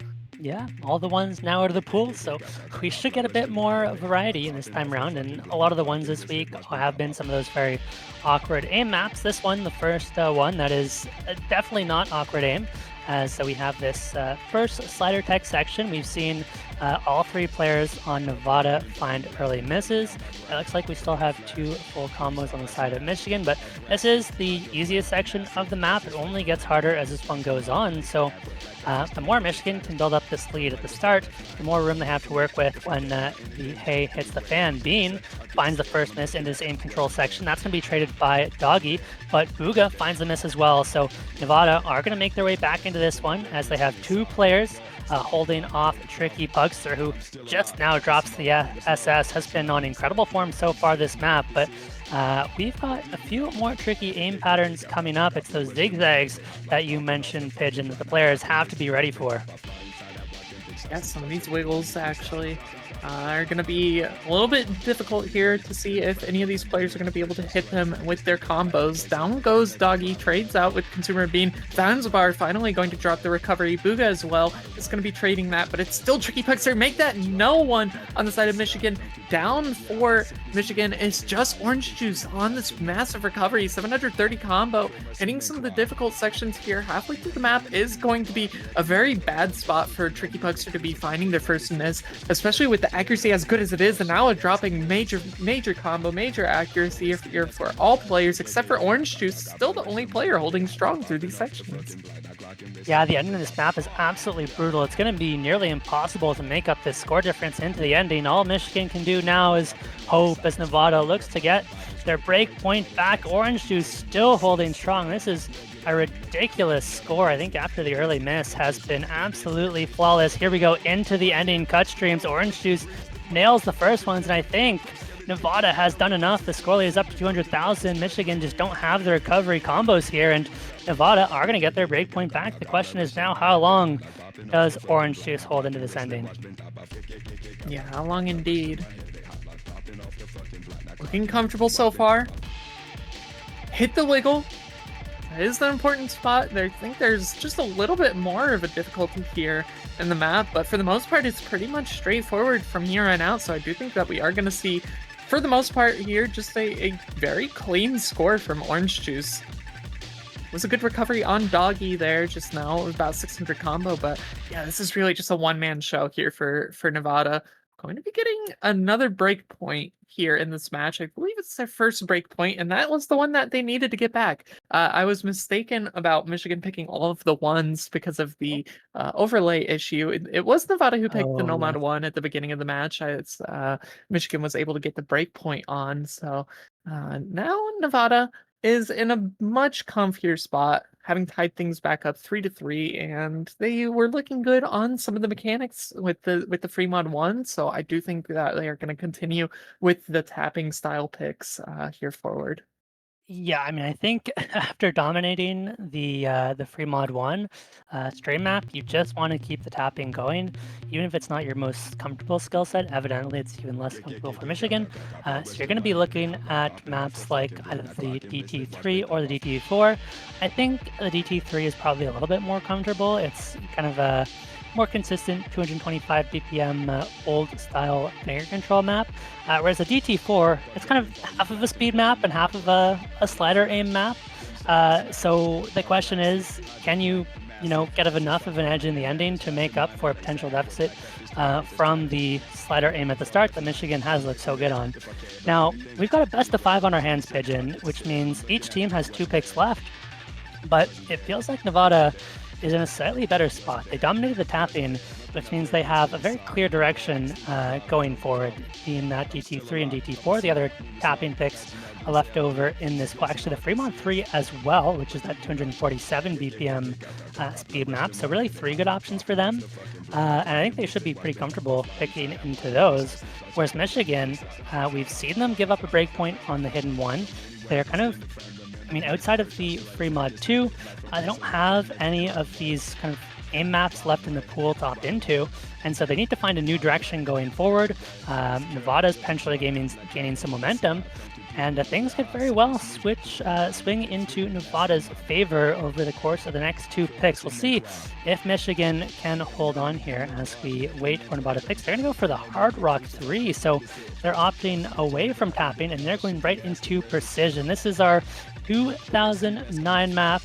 Yeah, all the ones now are to the pool, so we should get a bit more variety in this time around. And a lot of the ones this week have been some of those very awkward aim maps. This one, the first one, that is definitely not awkward aim. So we have this first slider tech section. We've seen all three players on Nevada find early misses. It looks like we still have two full combos on the side of Michigan, but this is the easiest section of the map. It only gets harder as this one goes on. So the more Michigan can build up this lead at the start, the more room they have to work with when the hay hits the fan. Bean finds the first miss in his aim control section. That's going to be traded by Doggy, but Booga finds the miss as well. So Nevada are going to make their way back into this one as they have two players holding off Tricky Pugster, who just now drops the SS, has been on incredible form so far this map, but we've got a few more tricky aim patterns coming up. It's those zigzags that you mentioned, Pigeon, that the players have to be ready for. yeah, some of these wiggles actually are going to be a little bit difficult here to see if any of these players are going to be able to hit them with their combos. Down goes Doggy, trades out with Consumer Bean. Zanzibar finally going to drop the recovery. Booga as well is going to be trading that, but it's still Tricky Pugster. Make that no one on the side of Michigan. Down for Michigan is just Orange Juice on this massive recovery. 730 combo, hitting some of the difficult sections here. Halfway through the map is going to be a very bad spot for Tricky Pugster to be finding their first miss, especially with the accuracy as good as it is, and now dropping major combo, major accuracy here for all players except for Orange Juice, still the only player holding strong through these sections. Yeah, the ending of this map is absolutely brutal. It's going to be nearly impossible to make up this score difference into the ending. All Michigan can do now is hope as Nevada looks to get their break point back. Orange Juice still holding strong. This is a ridiculous score. I think after the early miss has been absolutely flawless. Here we go into the ending cut streams. Orange Juice nails the first ones, and I think Nevada has done enough. The score lead is up to 200,000. Michigan just don't have the recovery combos here, and Nevada are going to get their breakpoint back. The question is now, how long does Orange Juice hold into this ending? Yeah, how long indeed. Looking comfortable so far. Hit the wiggle. That is the important spot. I think there's just a little bit more of a difficulty here in the map, but for the most part, it's pretty much straightforward from here on out. So I do think that we are going to see, for the most part here, just a very clean score from Orange Juice. It was a good recovery on Doggy there just now. It was about 600 combo, but yeah, this is really just a one-man show here for Nevada. Going to be getting another break point here in this match. I believe it's their first break point, and that was the one that they needed to get back. I was mistaken about Michigan picking all of the ones because of the overlay issue. It was Nevada who picked the Nomad one at the beginning of the match. Michigan was able to get the break point on, so now Nevada is in a much comfier spot, having tied things back up 3-3, and they were looking good on some of the mechanics with the free mod one. So I do think that they are going to continue with the tapping style picks here forward. Yeah, I mean, I think after dominating the free mod one stream map, you just want to keep the tapping going, even if it's not your most comfortable skill set. Evidently, it's even less comfortable for Michigan. So you're going to be looking at maps like either the DT3 or the DT4. I think the DT3 is probably a little bit more comfortable. It's kind of a more consistent 225 BPM old style finger control map, whereas the DT4, it's kind of half of a speed map and half of a slider aim map. So the question is, can you get enough of an edge in the ending to make up for a potential deficit from the slider aim at the start that Michigan has looked so good on? Now, we've got a best of 5 on our hands, Pigeon, which means each team has 2 picks left, but it feels like Nevada is in a slightly better spot. They dominated the tapping, which means they have a very clear direction going forward, being that DT3 and DT4. The other tapping picks are left over in this, well, actually the Fremont 3 as well, which is that 247 BPM speed map. So really 3 good options for them. And I think they should be pretty comfortable picking into those. Whereas Michigan, we've seen them give up a breakpoint on the hidden one. They're kind of, I mean, outside of the free mod 2, they don't have any of these kind of aim maps left in the pool to opt into, and so they need to find a new direction going forward. Nevada's potentially gaining some momentum, and things could very well swing into Nevada's favor over the course of the next 2 picks. We'll see if Michigan can hold on here as we wait for Nevada picks. They're going to go for the Hard Rock 3, so they're opting away from tapping, and they're going right into Precision. This is our 2009 map,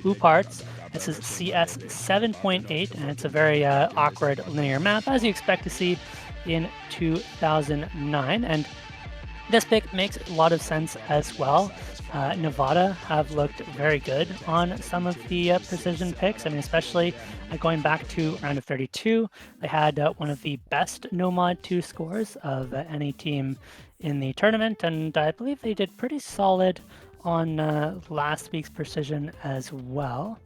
Uparts. This is CS 7.8, and it's a very awkward linear map, as you expect to see in 2009. And this pick makes a lot of sense as well. Nevada have looked very good on some of the precision picks. I mean, especially going back to round of 32, they had one of the best no mod 2 scores of any team in the tournament, and I believe they did pretty solid on last week's precision as well.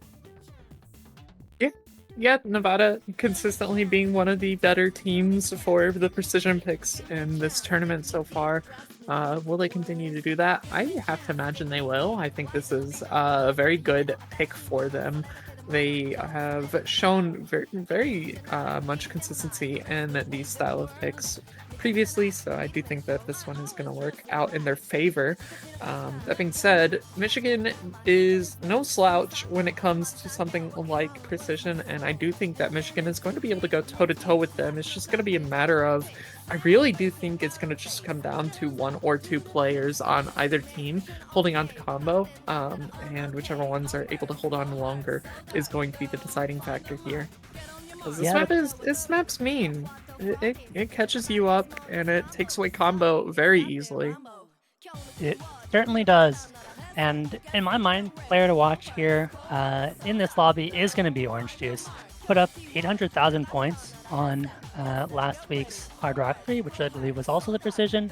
Yeah, Nevada consistently being one of the better teams for the precision picks in this tournament so far. Will they continue to do that? I have to imagine they will. I think this is a very good pick for them. They have shown very much consistency in these style of picks previously, so I do think that this one is going to work out in their favor. That being said, Michigan is no slouch when it comes to something like precision, and I do think that Michigan is going to be able to go toe-to-toe with them. It's just going to be a matter of, I really do think it's going to just come down to 1 or 2 players on either team holding on to combo, and whichever ones are able to hold on longer is going to be the deciding factor here. Because this map's mean. It catches you up and it takes away combo very easily. It certainly does. And in my mind, player to watch here in this lobby is going to be Orange Juice. Put up 800,000 points on last week's Hard Rock 3, which I believe was also the precision.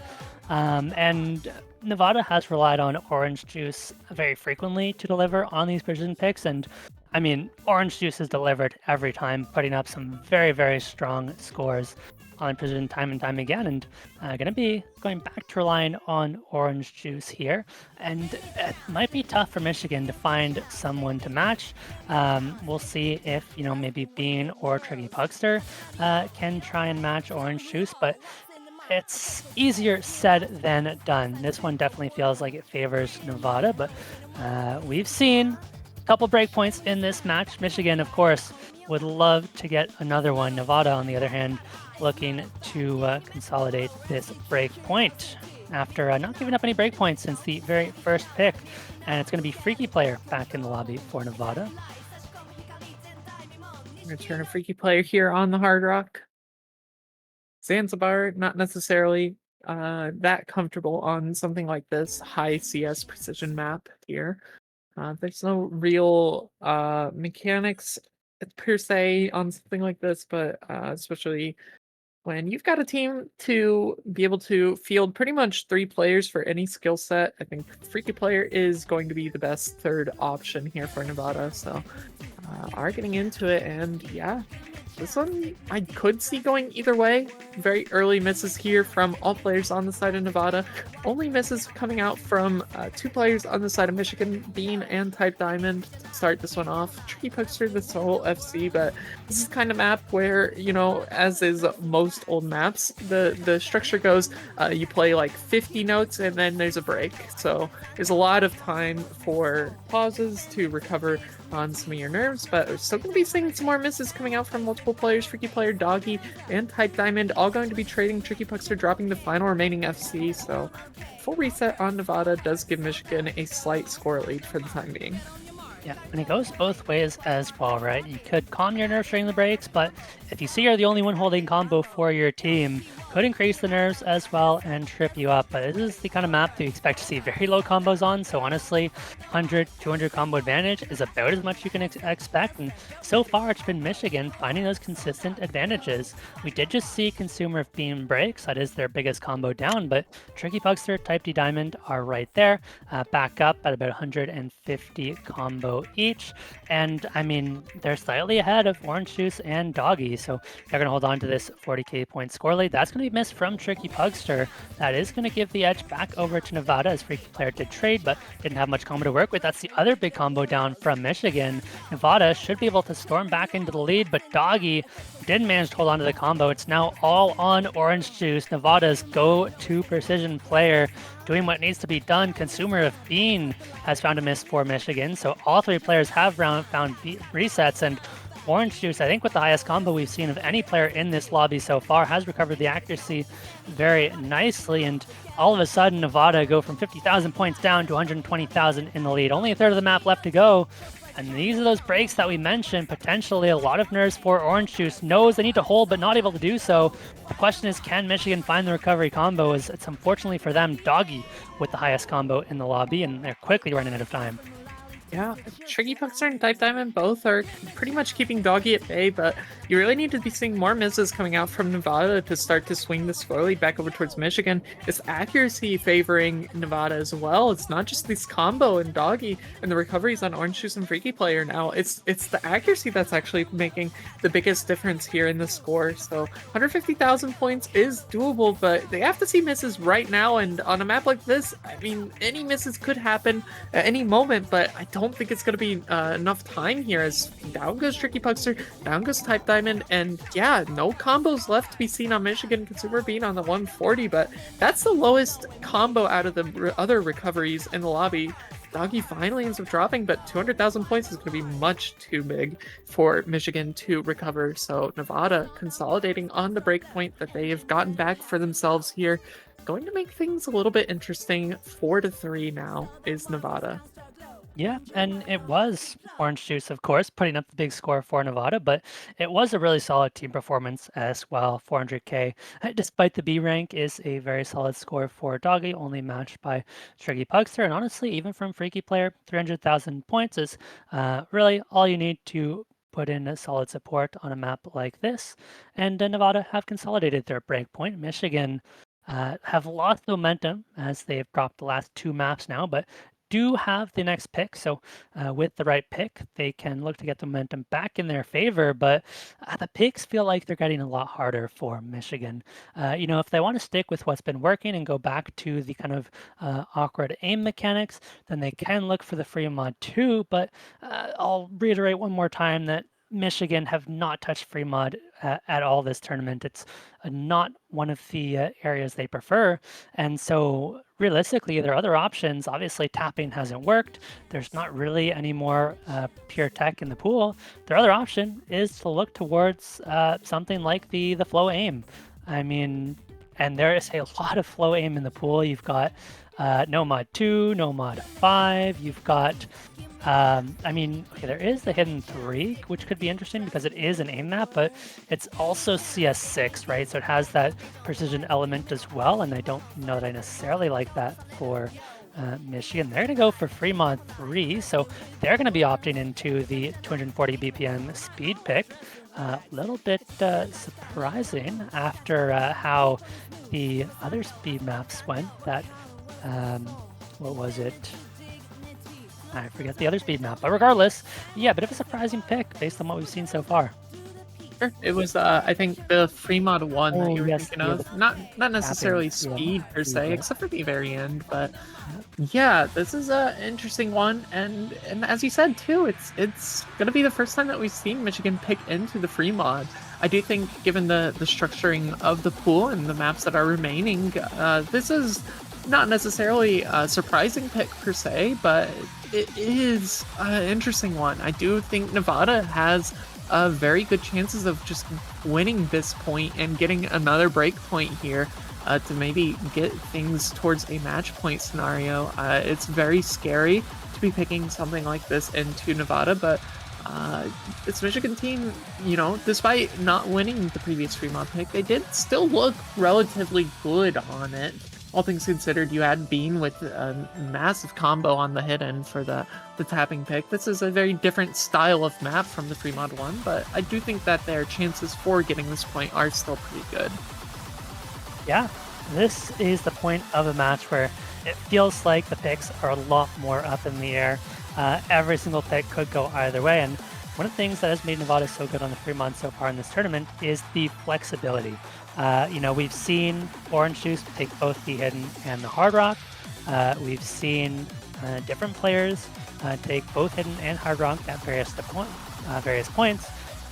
And Nevada has relied on Orange Juice very frequently to deliver on these precision picks. And I mean, Orange Juice has delivered every time, putting up some very, very strong scores on precision time and time again, and going to be going back to relying on Orange Juice here. And it might be tough for Michigan to find someone to match. We'll see if, maybe Bean or Tricky Pugster can try and match Orange Juice, but it's easier said than done. This one definitely feels like it favors Nevada, but we've seen couple breakpoints in this match. Michigan, of course, would love to get another one. Nevada, on the other hand, looking to consolidate this breakpoint after not giving up any breakpoints since the very first pick. And it's going to be Freaky Player back in the lobby for Nevada. Return a Freaky Player here on the Hard Rock. Zanzibar, not necessarily that comfortable on something like this high CS precision map here. There's no real mechanics per se on something like this, but especially when you've got a team to be able to field pretty much 3 players for any skill set, I think Freaky Player is going to be the best third option here for Nevada. So are getting into it, and yeah, this one I could see going either way. Very early misses here from all players on the side of Nevada. Only misses coming out from 2 players on the side of Michigan, Bean and Type Diamond, to start this one off. Tricky Pugster, this whole FC, but this is kind of map where, as is most old maps, the structure goes, you play like 50 notes and then there's a break. So there's a lot of time for pauses to recover on some of your nerves, but we're still going to be seeing some more misses coming out from multiple players. Freaky Player, Doggy, and Type Diamond all going to be trading. Tricky Pugster dropping the final remaining FC, so full reset on Nevada does give Michigan a slight score lead for the time being. Yeah, and it goes both ways as well, right? You could calm your nerves during the breaks, but if you see you're the only one holding combo for your team, could increase the nerves as well and trip you up. But this is the kind of map that you expect to see very low combos on, so honestly, 100, 200 combo advantage is about as much you can expect, and so far it's been Michigan finding those consistent advantages. We did just see Consumer of Beam breaks, that is their biggest combo down, but Tricky Pugster, Type D Diamond are right there, back up at about 150 combo each, and I mean, they're slightly ahead of Orange Juice and Doggy, so they're going to hold on to this 40k point score lead. That's going to be early miss from Tricky Pugster. That is going to give the edge back over to Nevada, as Freaky Player did trade, but didn't have much combo to work with. That's the other big combo down from Michigan. Nevada should be able to storm back into the lead, but Doggy didn't manage to hold on to the combo. It's now all on Orange Juice, Nevada's go-to precision player, doing what needs to be done. Consumer of Bean has found a miss for Michigan, so all three players have found resets, and Orange Juice, I think with the highest combo we've seen of any player in this lobby so far, has recovered the accuracy very nicely, and all of a sudden Nevada go from 50,000 points down to 120,000 in the lead. Only a third of the map left to go, and these are those breaks that we mentioned. Potentially a lot of nerves for Orange Juice. Knows they need to hold, but not able to do so. The question is, can Michigan find the recovery combo? As it's unfortunately for them, Doggy with the highest combo in the lobby, and they're quickly running out of time. Yeah, Tricky Pugster and Type Diamond both are pretty much keeping Doggy at bay, but you really need to be seeing more misses coming out from Nevada to start to swing the score lead back over towards Michigan. It's accuracy favoring Nevada as well. It's not just this combo and Doggy and the recoveries on Orange Juice and Freaky Player now. It's the accuracy that's actually making the biggest difference here in the score. So 150,000 points is doable, but they have to see misses right now, and on a map like this, I mean, any misses could happen at any moment, but I don't think it's going to be enough time here, as down goes Tricky Pugster, down goes Type Diamond, and yeah, no combos left to be seen on Michigan. Consumer Bean on the 140, but that's the lowest combo out of the other recoveries in the lobby. Doggy finally ends up dropping, but 200,000 points is going to be much too big for Michigan to recover, so Nevada consolidating on the breakpoint that they have gotten back for themselves here. Going to make things a little bit interesting. 4-3 now is Nevada. Yeah, and it was Orange Juice, of course, putting up the big score for Nevada, but it was a really solid team performance as well. 400k, despite the B rank, is a very solid score for Doggy, only matched by Tricky Pugster, and honestly, even from Freaky Player, 300,000 points is really all you need to put in a solid support on a map like this. And Nevada have consolidated their breakpoint. Michigan have lost momentum as they've dropped the last two maps now, but do have the next pick. So with the right pick, they can look to get the momentum back in their favor. But the picks feel like they're getting a lot harder for Michigan. If they want to stick with what's been working and go back to the kind of awkward aim mechanics, then they can look for the free mod 2. But I'll reiterate one more time that Michigan have not touched free mod at all this tournament. It's not one of the areas they prefer. And so realistically, there are other options. Obviously, tapping hasn't worked. There's not really any more pure tech in the pool. Their other option is to look towards something like the flow aim. I mean, and there is a lot of flow aim in the pool. You've got no mod 2, no mod 5. You've got there is the hidden 3, which could be interesting because it is an aim map, but it's also CS6, right? So it has that precision element as well, and I don't know that I necessarily like that for Michigan. They're going to go for free mod 3, so they're going to be opting into the 240 BPM speed pick. A little bit surprising after how the other speed maps went. That, what was it? I forget the other speed map, but regardless, yeah, bit of a surprising pick based on what we've seen so far. Sure. It was, I think, the free mod 1 that you were thinking yeah, of. Not necessarily speed per se, except for the very end, but yeah, this is an interesting one, and as you said too, it's gonna be the first time that we've seen Michigan pick into the free mod. I do think, given the structuring of the pool and the maps that are remaining, this is not necessarily a surprising pick per se, but it is an interesting one. I do think Nevada has very good chances of just winning this point and getting another break point here to maybe get things towards a match point scenario. It's very scary to be picking something like this into Nevada, but this Michigan team, despite not winning the previous free mod pick, they did still look relatively good on it. All things considered, you had Bean with a massive combo on the hidden for the tapping pick. This is a very different style of map from the free mod 1, but I do think that their chances for getting this point are still pretty good. Yeah, this is the point of a match where it feels like the picks are a lot more up in the air. Every single pick could go either way, and one of the things that has made Nevada so good on the Fremont so far in this tournament is the flexibility. We've seen Orange Juice take both the Hidden and the Hard Rock. We've seen different players take both Hidden and Hard Rock at various points.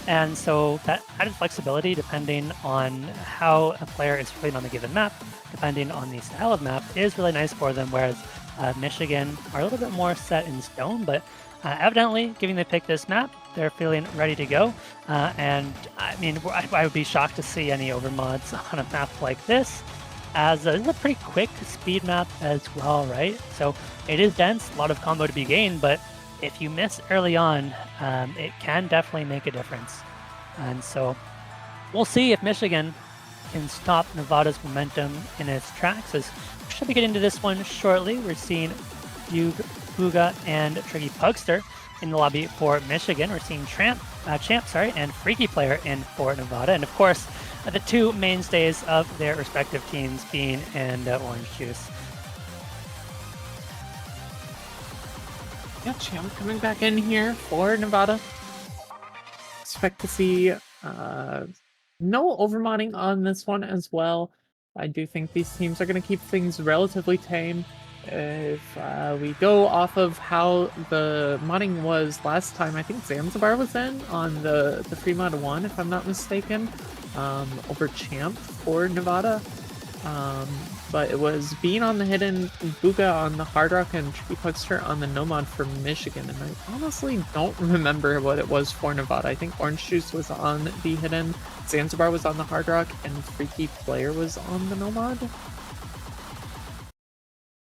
And so that added flexibility, depending on how a player is playing on the given map, depending on the style of map, is really nice for them. Whereas Michigan are a little bit more set in stone, but evidently, given they pick this map, they're feeling ready to go. And I mean, I would be shocked to see any overmods on a map like this, as this is a pretty quick speed map as well, right? So it is dense, a lot of combo to be gained, but if you miss early on, it can definitely make a difference. And so we'll see if Michigan can stop Nevada's momentum in its tracks, as we should be getting to this one shortly. We're seeing Buga and Tricky Pugster in the lobby for Michigan. We're seeing Champ, and Freaky Player in for Nevada. And of course, the two mainstays of their respective teams, Bean and Orange Juice. Yeah, Champ coming back in here for Nevada. Expect to see no overmodding on this one as well. I do think these teams are going to keep things relatively tame. If we go off of how the modding was last time, I think Zanzibar was in on the Fremont 1, if I'm not mistaken, over Champ for Nevada. But it was Bean on the Hidden, Buga on the Hard Rock, and Tricky Pugster on the No Mod for Michigan. And I honestly don't remember what it was for Nevada. I think Orange Juice was on the Hidden, Zanzibar was on the Hard Rock, and Freaky Player was on the No Mod.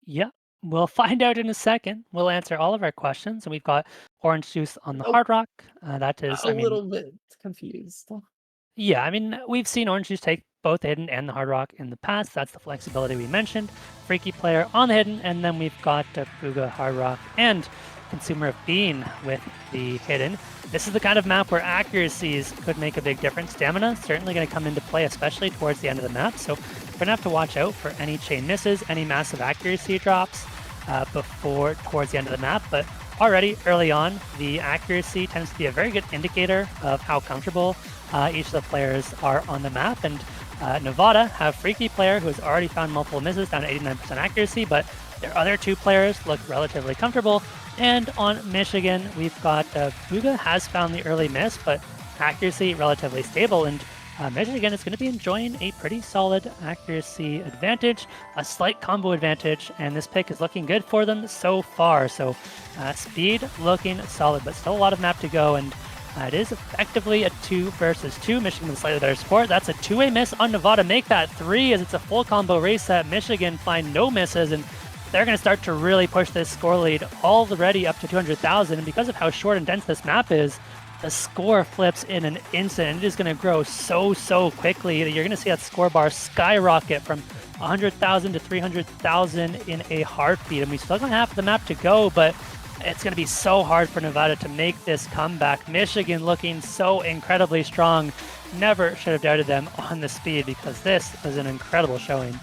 Yep, we'll find out in a second. We'll answer all of our questions, and we've got Orange Juice on the Hard Rock. That is, A little bit confused. Yeah, I mean, we've seen Orange Juice take both the Hidden and the Hard Rock in the past. That's the flexibility we mentioned. Freaky Player on the Hidden, and then we've got Fuga, Hard Rock, and Consumer of Bean with the Hidden. This is the kind of map where accuracies could make a big difference. Stamina certainly going to come into play, especially towards the end of the map. So we're going to have to watch out for any chain misses, any massive accuracy drops towards the end of the map. But already early on, the accuracy tends to be a very good indicator of how comfortable each of the players are on the map. And Nevada have Freaky Player, who has already found multiple misses down to 89% accuracy, but their other two players look relatively comfortable. And on Michigan, we've got Buga has found the early miss, but accuracy relatively stable. And Michigan is going to be enjoying a pretty solid accuracy advantage, a slight combo advantage, and this pick is looking good for them so far. So speed looking solid, but still a lot of map to go. And it is effectively a 2 versus 2. Michigan with slightly better support. That's a two-way miss on Nevada. Make that 3 as it's a full combo race that Michigan find no misses, and they're going to start to really push this score lead already up to 200,000. And because of how short and dense this map is, the score flips in an instant. It is going to grow so quickly that you're going to see that score bar skyrocket from 100,000 to 300,000 in a heartbeat. And we still got half of the map to go, but it's going to be so hard for Nevada to make this comeback. Michigan looking so incredibly strong. Never should have doubted them on the speed, because this was an incredible showing.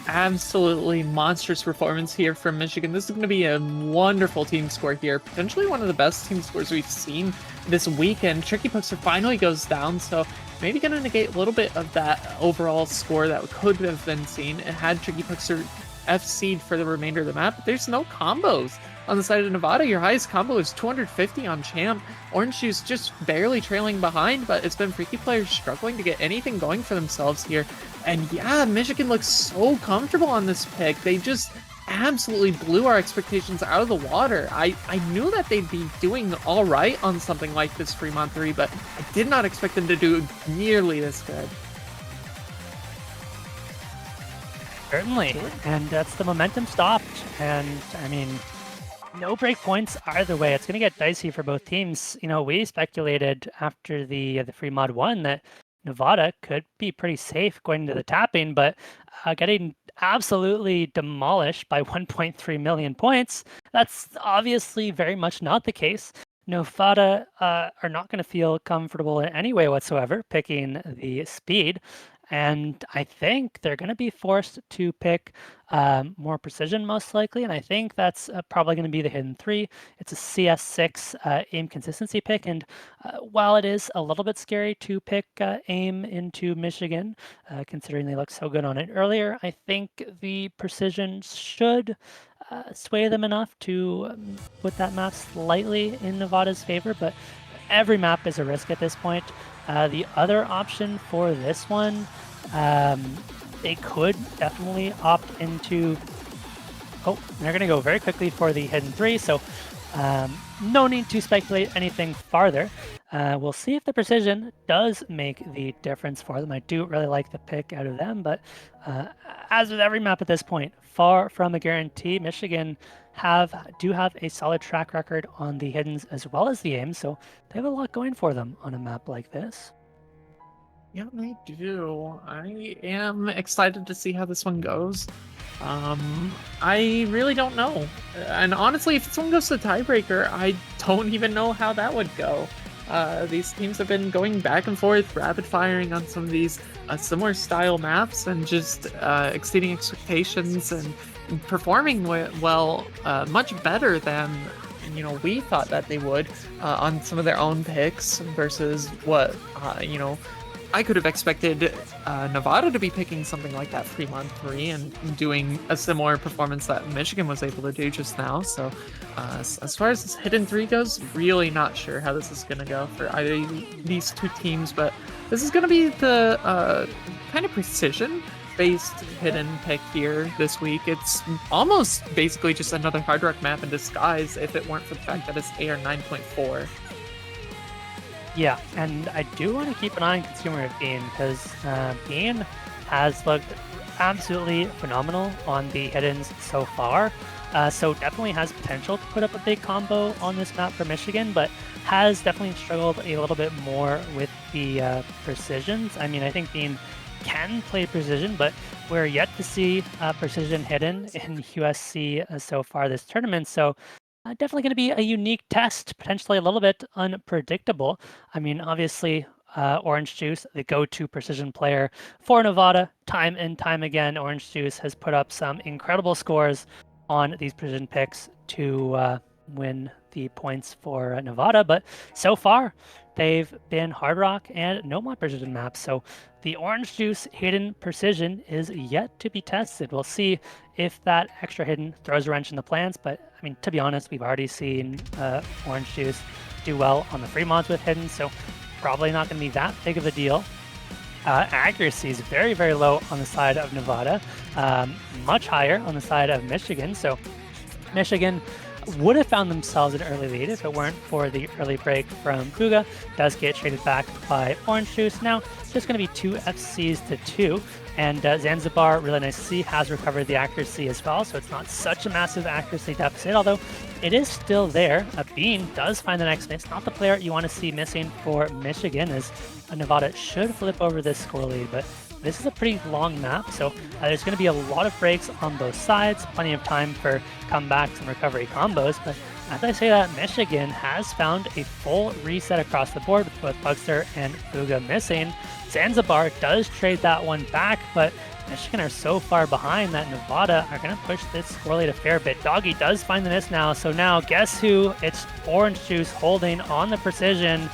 Absolutely monstrous performance here from Michigan. This is going to be a wonderful team score here. Potentially one of the best team scores we've seen this weekend. Tricky Pugster finally goes down, so maybe going to negate a little bit of that overall score that could have been seen. It had Tricky Pugster FC'd for the remainder of the map, but there's no combos on the side of Nevada. Your highest combo is 250 on Champ. Orange Juice just barely trailing behind, but it's been Freaky Players struggling to get anything going for themselves here. And yeah, Michigan looks so comfortable on this pick. They just absolutely blew our expectations out of the water. I knew that they'd be doing all right on something like this Fremont 3, but I did not expect them to do nearly this good. Certainly, and that's the momentum stopped. And I mean, no breakpoints either way. It's going to get dicey for both teams. You know, we speculated after the Fremont 1 that Nevada could be pretty safe going into the tapping, but getting absolutely demolished by 1.3 million points, that's obviously very much not the case. Nevada are not going to feel comfortable in any way whatsoever picking the speed. And I think they're going to be forced to pick more precision, most likely. And I think that's probably going to be the hidden 3. It's a CS6 aim consistency pick. And while it is a little bit scary to pick aim into Michigan, considering they looked so good on it earlier, I think the precision should sway them enough to put that map slightly in Nevada's favor. But every map is a risk at this point. The other option for this one, they could definitely opt into... Oh, they're going to go very quickly for the hidden 3, so no need to speculate anything farther. We'll see if the precision does make the difference for them. I do really like the pick out of them, but as with every map at this point, far from a guarantee. Michigan do have a solid track record on the hiddens as well as the aims, so they have a lot going for them on a map like this. Yeah, they do. I am excited to see how this one goes. I really don't know. And honestly, if this one goes to tiebreaker, I don't even know how that would go. These teams have been going back and forth, rapid firing on some of these similar style maps and just exceeding expectations and performing well, much better than we thought that they would on some of their own picks versus what I could have expected Nevada to be picking something like that Fremont 3 and doing a similar performance that Michigan was able to do just now. So as far as this hidden 3 goes, really not sure how this is going to go for either these two teams, but this is going to be the kind of precision-based hidden pick here this week. It's almost basically just another Hard Rock map in disguise if it weren't for the fact that it's AR 9.4. Yeah, and I do want to keep an eye on Consumer of Bean because Bean has looked absolutely phenomenal on the hiddens so far. So definitely has potential to put up a big combo on this map for Michigan, but has definitely struggled a little bit more with the precisions. I mean, I think Bean can play precision, but we're yet to see precision hidden in USC so far this tournament. So definitely going to be a unique test, potentially a little bit unpredictable. I mean, obviously, Orange Juice, the go-to precision player for Nevada, time and time again, Orange Juice has put up some incredible scores on these precision picks to win the points for Nevada, but so far they've been Hard Rock and Nomad precision maps. So the Orange Juice hidden precision is yet to be tested. We'll see if that extra hidden throws a wrench in the plans, but I mean, to be honest, we've already seen Orange Juice do well on the Fremont with hidden, so probably not going to be that big of a deal. Accuracy is very, very low on the side of Nevada, much higher on the side of Michigan. So Michigan would have found themselves an early lead if it weren't for the early break from Puga. Does get traded back by Orange Juice. Now it's just going to be 2 FCs to 2. And Zanzibar, really nice to see, has recovered the accuracy as well, so it's not such a massive accuracy deficit, although it is still there. Bean does find the next miss, not the player you want to see missing for Michigan, as Nevada should flip over this score lead, but this is a pretty long map, so there's going to be a lot of breaks on both sides, plenty of time for comebacks and recovery combos, but as I say that, Michigan has found a full reset across the board with both Bugster and Fuga missing. Zanzibar does trade that one back, but Michigan are so far behind that Nevada are going to push this score lead a fair bit. Doggy does find the miss now, so now guess who? It's Orange Juice holding on the precision,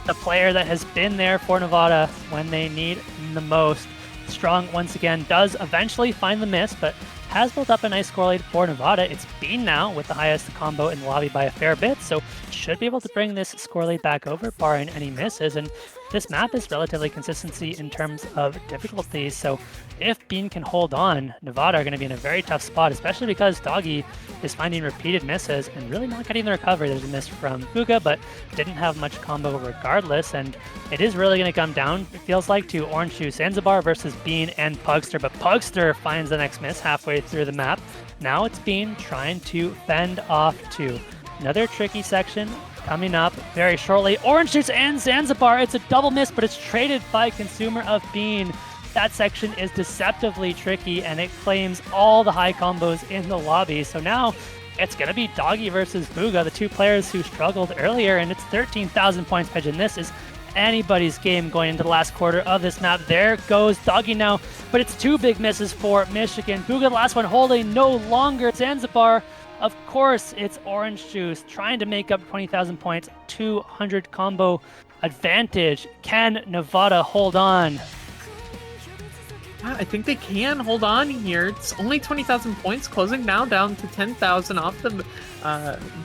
the player that has been there for Nevada when they need him the most. Strong once again does eventually find the miss, but has built up a nice score lead for Nevada. It's Bean now with the highest combo in the lobby by a fair bit, so should be able to bring this score lead back over, barring any misses. And this map is relatively consistency in terms of difficulty, so if Bean can hold on, Nevada are going to be in a very tough spot, especially because Doggy is finding repeated misses and really not getting the recovery. There's a miss from Fuga, but didn't have much combo regardless, and it is really going to come down, it feels like, to Orange Juice Zanzibar versus Bean and Pugster, but Pugster finds the next miss halfway through the map. Now it's Bean trying to fend off 2. Another tricky section coming up very shortly. Orange Juice and Zanzibar. It's a double miss, but it's traded by Consumer of Bean. That section is deceptively tricky, and it claims all the high combos in the lobby. So now it's going to be Doggy versus Fuga, the 2 players who struggled earlier, and it's 13,000 points, Pigeon. This is anybody's game going into the last quarter of this map. There goes Doggy now, but it's 2 big misses for Michigan. Bugha, the last one holding no longer. Zanzibar, of course, it's Orange Juice trying to make up 20,000 points, 200 combo advantage. Can Nevada hold on? I think they can hold on here. It's only 20,000 points, closing now down to 10,000 off the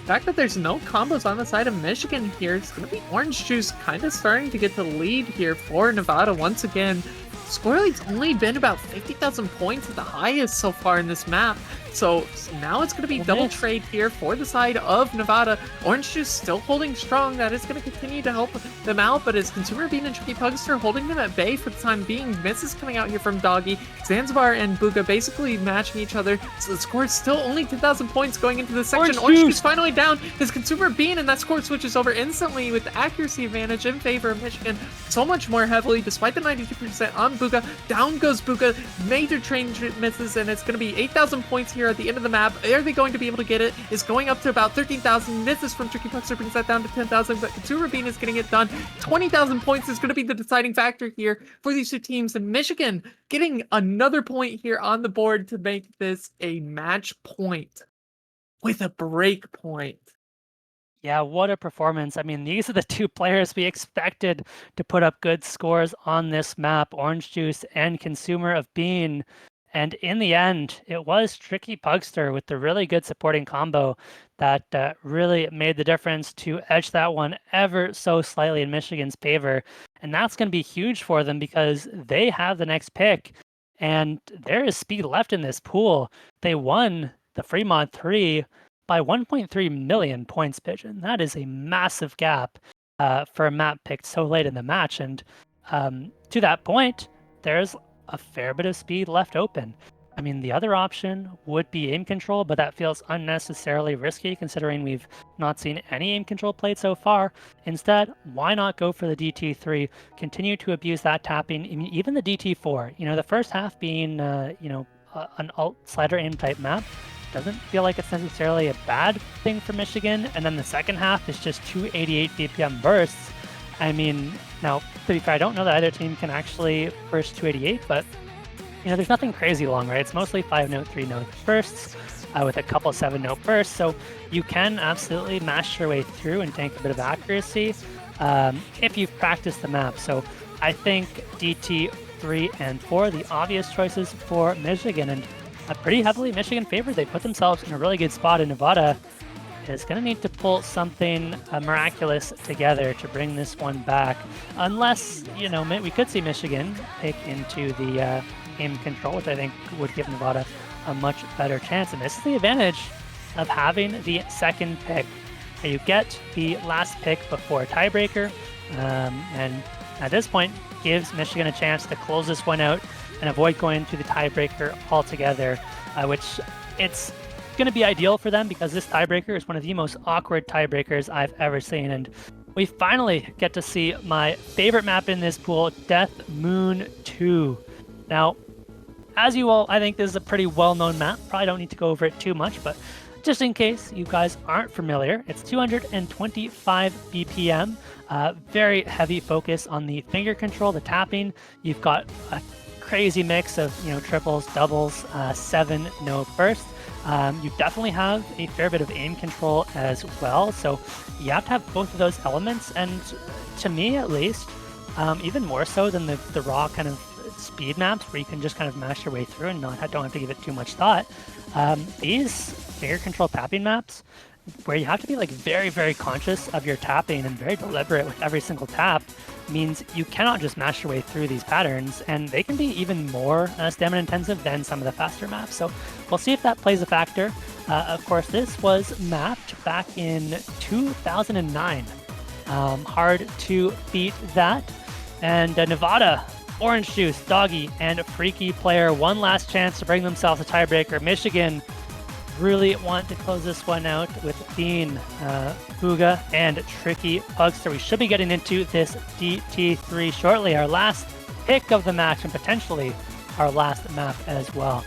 fact that there's no combos on the side of Michigan here. It's going to be Orange Juice kind of starting to get the lead here for Nevada once again. Score lead's only been about 50,000 points at the highest so far in this map. So now it's going to be double trade here for the side of Nevada. Orange Juice still holding strong. That is going to continue to help them out, but as Consumer Bean and Tricky Pugster holding them at bay for the time being. Misses coming out here from Doggy. Zanzibar and Bugha basically matching each other. So the score is still only 10,000 points going into this section. Orange Juice finally down as Consumer Bean, and that score switches over instantly with the accuracy advantage in favor of Michigan. So much more heavily, despite the 92% on Bugha. Down goes Bugha. Major train misses, and it's going to be 8,000 points here at the end of the map. Are they going to be able to get it? It's going up to about 13,000. Misses from Tricky Puckster brings that down to 10,000, but Consumer Bean is getting it done. 20,000 points is going to be the deciding factor here for these two teams, and Michigan getting another point here on the board to make this a match point with a break point. Yeah, what a performance. I mean, these are the 2 players we expected to put up good scores on this map, Orange Juice and Consumer of Bean. And in the end, it was Tricky Pugster with the really good supporting combo that really made the difference to edge that one ever so slightly in Michigan's favor. And that's going to be huge for them because they have the next pick. And there is speed left in this pool. They won the Fremont 3 by 1.3 million points, Pigeon. That is a massive gap for a map picked so late in the match. And to that point, there's a fair bit of speed left open. I mean, the other option would be aim control, but that feels unnecessarily risky considering we've not seen any aim control played so far. Instead, why not go for the DT3, continue to abuse that tapping, I mean, even the DT4. You know, the first half being, an alt slider aim type map doesn't feel like it's necessarily a bad thing for Michigan. And then the second half is just 288 BPM bursts. I mean, now, to be fair, I don't know that either team can actually burst 288, but, you know, there's nothing crazy long, right? It's mostly 5-note, 3-note bursts with a couple 7-note bursts, so you can absolutely mash your way through and tank a bit of accuracy if you've practiced the map. So I think DT 3 and 4, the obvious choices for Michigan, and pretty heavily Michigan favored. They put themselves in a really good spot in Nevada. Is going to need to pull something miraculous together to bring this one back. Unless, you know, we could see Michigan pick into the aim control, which I think would give Nevada a much better chance. And this is the advantage of having the second pick. You get the last pick before a tiebreaker. And at this point, gives Michigan a chance to close this one out and avoid going to the tiebreaker altogether, which it's going to be ideal for them because this tiebreaker is one of the most awkward tiebreakers I've ever seen. And we finally get to see my favorite map in this pool, Death Moon 2. Now, as you all, I think this is a pretty well-known map. Probably don't need to go over it too much, but just in case you guys aren't familiar, it's 225 BPM, very heavy focus on the finger control, the tapping. You've got a crazy mix of, you know, triples, doubles, 7-note bursts. You definitely have a fair bit of aim control as well, so you have to have both of those elements, and to me at least, even more so than the raw kind of speed maps where you can just kind of mash your way through and don't have to give it too much thought. These finger control tapping maps, where you have to be like very, very conscious of your tapping and very deliberate with every single tap, means you cannot just mash your way through these patterns, and they can be even more stamina intensive than some of the faster maps. So we'll see if that plays a factor. Of course, this was mapped back in 2009. Hard to beat that. And Nevada, Orange Juice, Doggy, and Freaky Player, one last chance to bring themselves a tiebreaker. Michigan really want to close this one out with Bean, Bugha, and Tricky Pugster. We should be getting into this DT3 shortly, our last pick of the match and potentially our last map as well.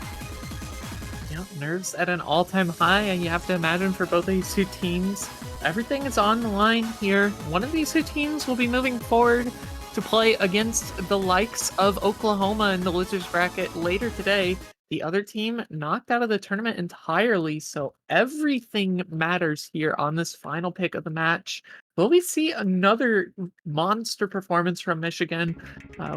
Yeah, Yeah, nerves at an all-time high, and you have to imagine for both of these two teams, everything is on the line here. One of these two teams will be moving forward to play against the likes of Oklahoma in the losers bracket later today. The other team knocked out of the tournament entirely, so everything matters here on this final pick of the match. Will we see another monster performance from Michigan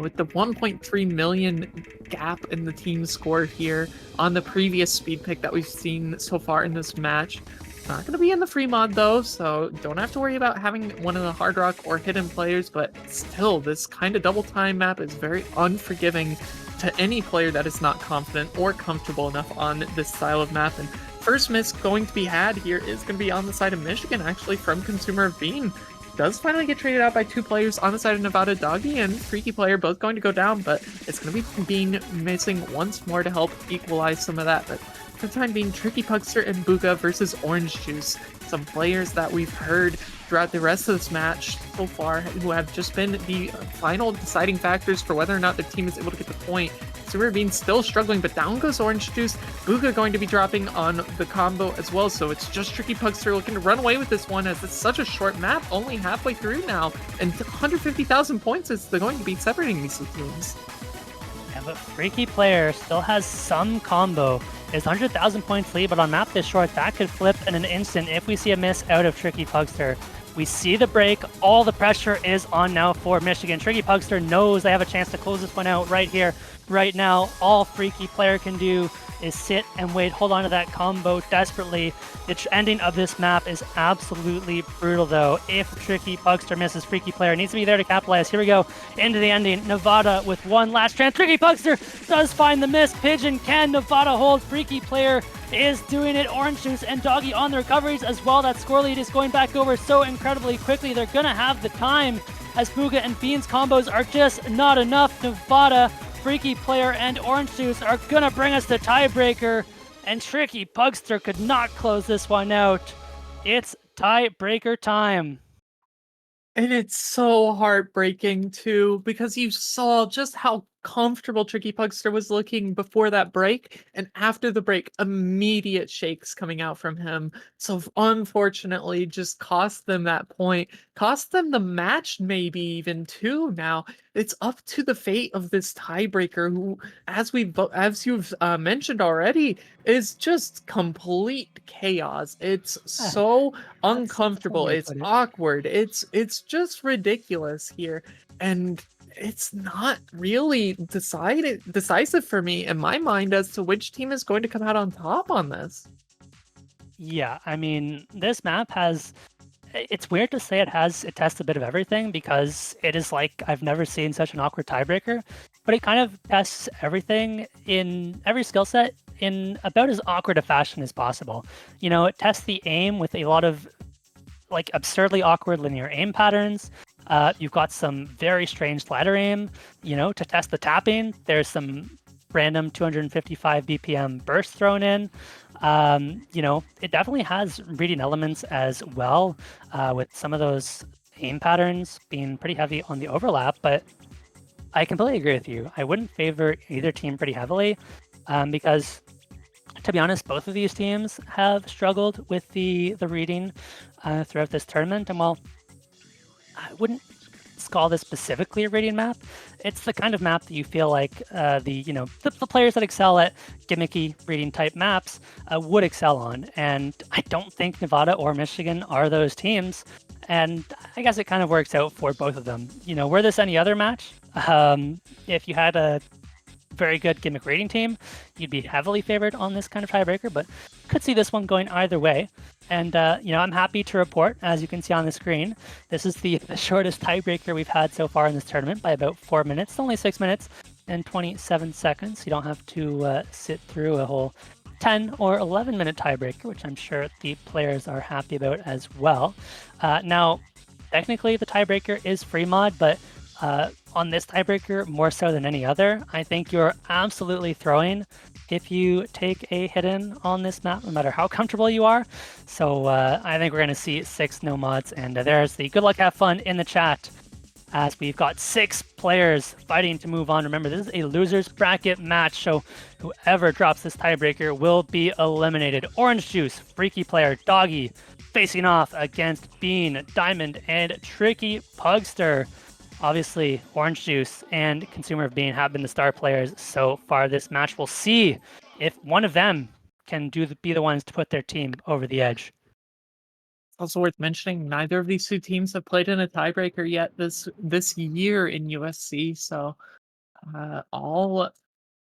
with the 1.3 million gap in the team score here on the previous speed pick that we've seen so far in this match? Not going to be in the free mod though, so don't have to worry about having one of the hard rock or hidden players, but still, this kind of double time map is very unforgiving to any player that is not confident or comfortable enough on this style of map. And first miss going to be had here is going to be on the side of Michigan, actually, from Consumer of Bean. Does finally get traded out by two players on the side of Nevada. Doggy and Freaky Player both going to go down, but it's going to be Bean missing once more to help equalize some of that. But for the time being, Tricky Pugster and Booga versus Orange Juice. Some players that we've heard throughout the rest of this match so far who have just been the final deciding factors for whether or not their team is able to get the point. Super Bean still struggling, but down goes Orange Juice. Booga going to be dropping on the combo as well, so it's just Tricky Pugster looking to run away with this one as it's such a short map, only halfway through now, and 150,000 points is going to be separating these two teams. Yeah, but Freaky Player still has some combo. It's 100,000 points lead, but on map this short, that could flip in an instant if we see a miss out of Tricky Pugster. We see the break. All the pressure is on now for Michigan. Tricky Pugster knows they have a chance to close this one out right here, right now. All Freaky Player can do is sit and wait, hold on to that combo desperately. The ending of this map is absolutely brutal, though. If Tricky Pugster misses, Freaky Player needs to be there to capitalize. Here we go into the ending. Nevada with one last chance. Tricky Pugster does find the miss. Pigeon can Nevada hold. Freaky Player is doing it. Orange Juice and Doggy on the recoveries as well. That score lead is going back over so incredibly quickly. They're going to have the time as Booga and Beans combos are just not enough. Nevada, Freaky Player, and Orange Juice are going to bring us the tiebreaker, and Tricky Pugster could not close this one out. It's tiebreaker time. And it's so heartbreaking, too, because you saw just how comfortable Tricky Pugster was looking before that break, and after the break, immediate shakes coming out from him. So unfortunately, just cost them that point, cost them the match, maybe even too. Now it's up to the fate of this tiebreaker, who, as you've mentioned already, is just complete chaos. It's so uncomfortable. It's awkward. It's just ridiculous here, and it's not really decisive for me in my mind as to which team is going to come out on top on this. Yeah, I mean, this map has... It's weird to say it tests a bit of everything, because it is like I've never seen such an awkward tiebreaker, but it kind of tests everything in every skill set in about as awkward a fashion as possible. You know, it tests the aim with a lot of like absurdly awkward linear aim patterns. You've got some very strange ladder aim, you know, to test the tapping. There's some random 255 BPM burst thrown in. You know, it definitely has reading elements as well, with some of those aim patterns being pretty heavy on the overlap, but I completely agree with you. I wouldn't favor either team pretty heavily, because to be honest, both of these teams have struggled with the reading throughout this tournament. And while I wouldn't call this specifically a reading map, it's the kind of map that you feel like the players that excel at gimmicky reading type maps would excel on. And I don't think Nevada or Michigan are those teams. And I guess it kind of works out for both of them. You know, were this any other match, if you had a very good gimmick rating team, you'd be heavily favored on this kind of tiebreaker, but could see this one going either way. And, you know, I'm happy to report, as you can see on the screen, this is the shortest tiebreaker we've had so far in this tournament by about 4 minutes. It's only 6 minutes and 27 seconds. You don't have to sit through a whole 10 or 11 minute tiebreaker, which I'm sure the players are happy about as well. Now, technically the tiebreaker is free mod, but on this tiebreaker, more so than any other, I think you're absolutely throwing if you take a hidden on this map, no matter how comfortable you are. So I think we're going to see 6 no mods, and there's the good luck, have fun in the chat as we've got 6 players fighting to move on. Remember, this is a loser's bracket match, so whoever drops this tiebreaker will be eliminated. Orange Juice, Freaky Player, Doggy, facing off against Bean, Diamond, and Tricky Pugster. Obviously, Orange Juice and Consumer of Bean have been the star players so far this match. We'll see if one of them can be the ones to put their team over the edge. Also worth mentioning, neither of these two teams have played in a tiebreaker yet this year in USC. So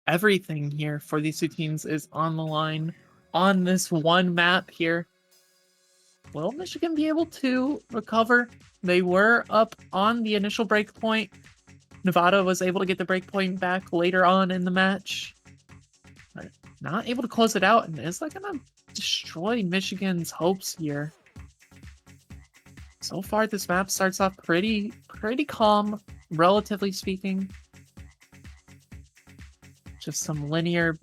everything here for these two teams is on the line on this one map here. Will Michigan be able to recover? They were up on the initial break point. Nevada was able to get the break point back later on in the match. But not able to close it out, and is that going to destroy Michigan's hopes here? So far, this map starts off pretty calm, relatively speaking. Just some linear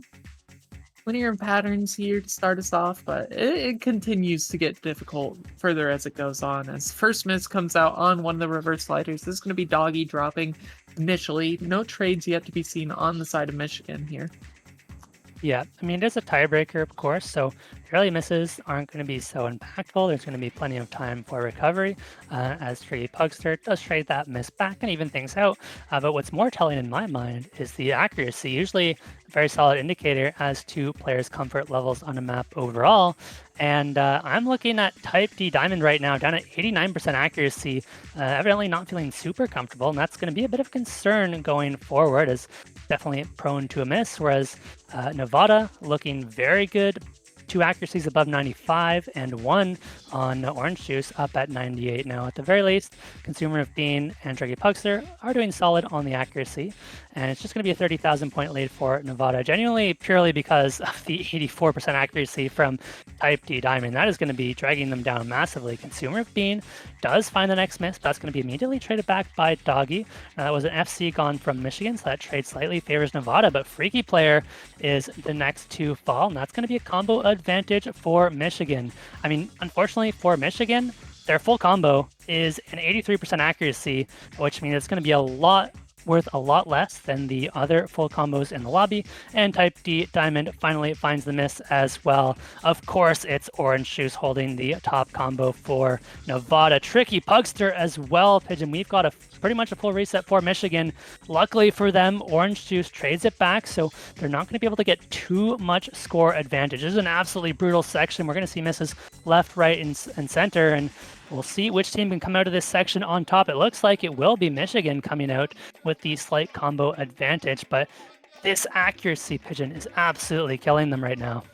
patterns here to start us off, but it continues to get difficult further as it goes on. As first miss comes out on one of the reverse sliders, this is going to be Doggy dropping initially. No trades yet to be seen on the side of Michigan here. Yeah, I mean, there's a tiebreaker, of course, so early misses aren't going to be so impactful. There's going to be plenty of time for recovery as Tricky Pugster does trade that miss back and even things out. But what's more telling in my mind is the accuracy, usually a very solid indicator as to players' comfort levels on a map overall. And I'm looking at Type D Diamond right now, down at 89% accuracy, evidently not feeling super comfortable, and that's going to be a bit of concern going forward, as definitely prone to a miss, whereas Nevada looking very good, 2 accuracies above 95 and 1 on Orange Juice up at 98. Now, at the very least, Consumer of Bean and Tricky Pugster are doing solid on the accuracy, and it's just going to be a 30,000 point lead for Nevada, genuinely purely because of the 84% accuracy from Type D Diamond. That is going to be dragging them down massively. Consumer of Bean does find the next miss, but that's going to be immediately traded back by Doggy. Now, that was an FC gone from Michigan, so that trade slightly favors Nevada, but Freaky Player is the next to fall, and that's going to be a combo advantage for Michigan. I mean, unfortunately for Michigan, their full combo is an 83% accuracy, which means it's going to be worth a lot less than the other full combos in the lobby, and Type D Diamond finally finds the miss as well. Of course, it's Orange Juice holding the top combo for Nevada. Tricky Pugster as well, Pigeon. We've got pretty much a full reset for Michigan. Luckily for them, Orange Juice trades it back, so they're not going to be able to get too much score advantage. This is an absolutely brutal section. We're going to see misses left, right, and center, and we'll see which team can come out of this section on top. It looks like it will be Michigan coming out with the slight combo advantage, but this accuracy, Pigeon, is absolutely killing them right now.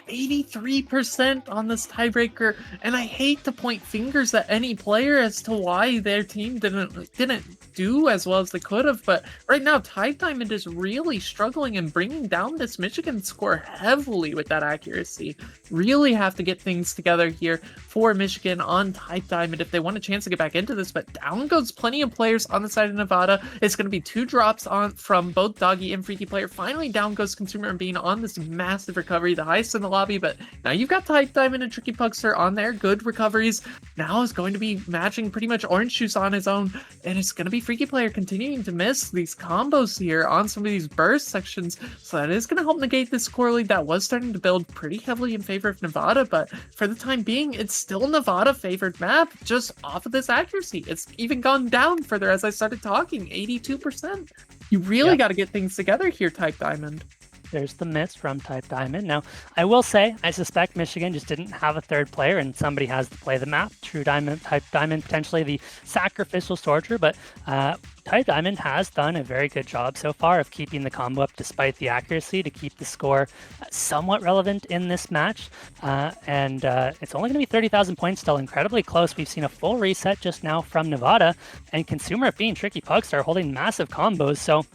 83% on this tiebreaker, and I hate to point fingers at any player as to why their team didn't do as well as they could have, but right now Type Diamond is really struggling and bringing down this Michigan score heavily with that accuracy. Really have to get things together here for Michigan on Type Diamond if they want a chance to get back into this, but down goes plenty of players on the side of Nevada. It's going to be 2 drops from both Doggy and Freaky Player. Finally, down goes Consumer and Bean on this massive recovery, the highest in the lobby, but now you've got Type Diamond and Tricky Pugster on there. Good recoveries. Now is going to be matching pretty much Orange Juice on his own, and it's going to be Freaky Player continuing to miss these combos here on some of these burst sections, so that is going to help negate this score lead that was starting to build pretty heavily in favor of Nevada, but for the time being, it's still Nevada favored map just off of this accuracy. It's even gone down further as I started talking, 82%. You really got to get things together here, Type Diamond. There's the miss from Type Diamond. Now, I will say, I suspect Michigan just didn't have a third player and somebody has to play the map. True Diamond, Type Diamond, potentially the sacrificial soldier, but Type Diamond has done a very good job so far of keeping the combo up despite the accuracy to keep the score somewhat relevant in this match. And it's only going to be 30,000 points, still incredibly close. We've seen a full reset just now from Nevada, and Consumer of Bean, Tricky Pugster holding massive combos, so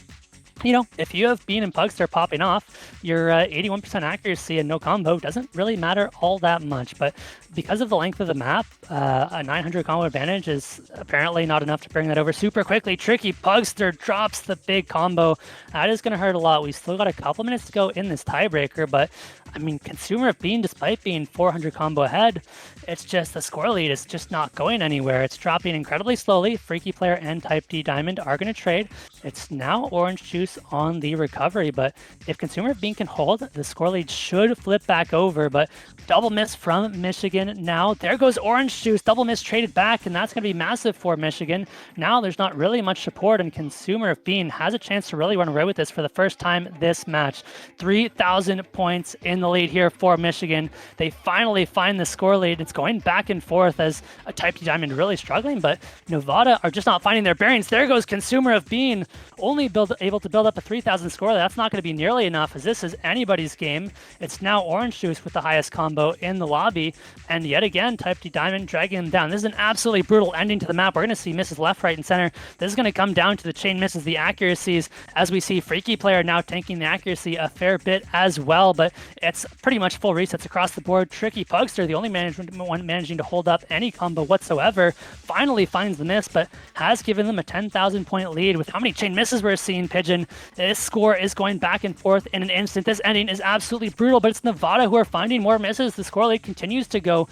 you know, if you have Bean and Pugster popping off, your 81% accuracy and no combo doesn't really matter all that much. But because of the length of the map, a 900 combo advantage is apparently not enough to bring that over super quickly. Tricky Pugster drops the big combo. That is going to hurt a lot. We've still got a couple minutes to go in this tiebreaker, but I mean, Consumer of Bean, despite being 400 combo ahead, It's just the score lead is just not going anywhere. It's dropping incredibly slowly. Freaky Player and Type D Diamond are going to trade. It's now Orange Juice on the recovery, but if Consumer of Bean can hold, the score lead should flip back over, but double miss from Michigan now. There goes Orange Juice, double miss traded back, and that's going to be massive for Michigan. Now there's not really much support, and Consumer of Bean has a chance to really run away with this for the first time this match. 3,000 points in the lead here for Michigan. They finally find the score lead. It's going back and forth as a Type D Diamond really struggling, but Nevada are just not finding their bearings. There goes Consumer of Bean, only able to build up a 3,000 score. That's not going to be nearly enough, as this is anybody's game. It's now Orange Juice with the highest combo in the lobby, and yet again, Type D Diamond dragging him down. This is an absolutely brutal ending to the map. We're going to see misses left, right, and center. This is going to come down to the chain misses, the accuracies, as we see Freaky Player now tanking the accuracy a fair bit as well, but it's pretty much full resets across the board. Tricky Pugster, the only one managing to hold up any combo whatsoever, finally finds the miss, but has given them a 10,000 point lead. With how many chain misses we're seeing, Pigeon, this score is going back and forth in an instant. This ending is absolutely brutal, but it's Nevada who are finding more misses. The score lead continues to go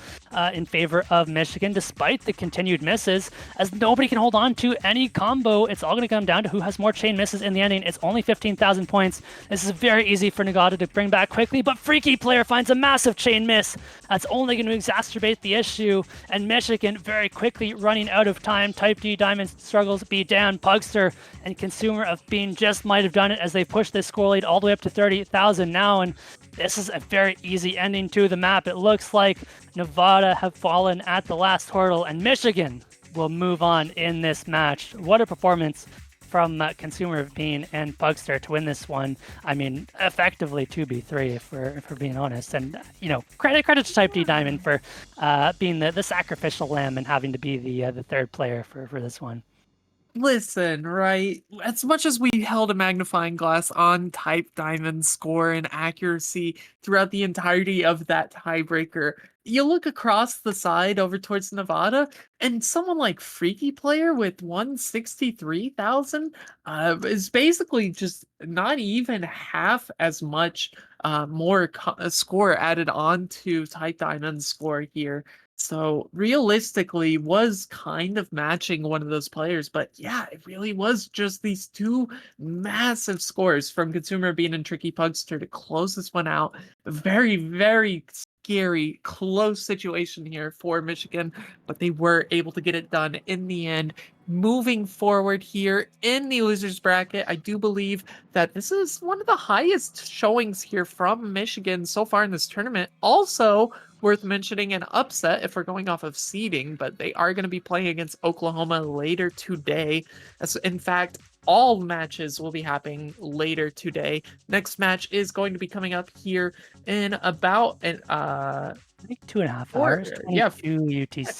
in favor of Michigan despite the continued misses, as nobody can hold on to any combo. It's all going to come down to who has more chain misses in the ending. It's only 15,000 points. This is very easy for Nevada to bring back quickly, but Freaky Player finds a massive chain miss. That's only going to exacerbate the issue, and Michigan very quickly running out of time. Type D Diamond struggles be down. Pugster and Consumer of Bean just might have done it as they push this score lead all the way up to 30,000 now, and this is a very easy ending to the map. It looks like Nevada have fallen at the last hurdle, and Michigan will move on in this match. What a performance from Consumer of Bean and Pugster to win this one. I mean, effectively 2v3 if we're being honest. And credit to Type D Diamond for being the sacrificial lamb and having to be the third player for this one. Listen, right? As much as we held a magnifying glass on Type Diamond's score and accuracy throughout the entirety of that tiebreaker, you look across the side over towards Nevada, and someone like Freaky Player with 163,000 is basically just not even half as much more score added on to Type Diamond's score here. So realistically was kind of matching one of those players, but yeah, it really was just these two massive scores from Consumer Bean and Tricky Pugster to close this one out. Very, very scary, close situation here for Michigan, but they were able to get it done in the end. Moving forward here in the losers bracket, I do believe that this is one of the highest showings here from Michigan so far in this tournament. Also, worth mentioning an upset if we're going off of seeding, but they are going to be playing against Oklahoma later today. As in fact, all matches will be happening later today. Next match is going to be coming up here in about I think 2.5 hours. Yeah, UTC. A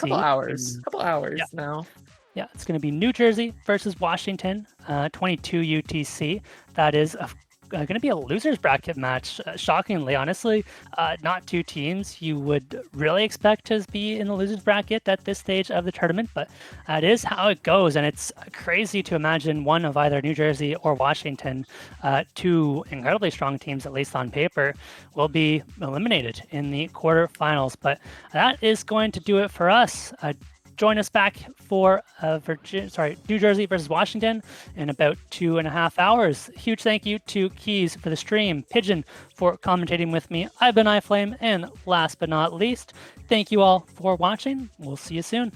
couple hours yeah. now. Yeah, it's going to be New Jersey versus Washington, 22 UTC. That is going to be a losers bracket match. Shockingly, honestly, not two teams you would really expect to be in the losers bracket at this stage of the tournament, but that is how it goes. And it's crazy to imagine one of either New Jersey or Washington, two incredibly strong teams, at least on paper, will be eliminated in the quarterfinals. But that is going to do it for us. Join us back for New Jersey versus Washington in about 2.5 hours. Huge thank you to Keys for the stream, Pigeon for commentating with me. I've been iFlame, and last but not least, thank you all for watching. We'll see you soon.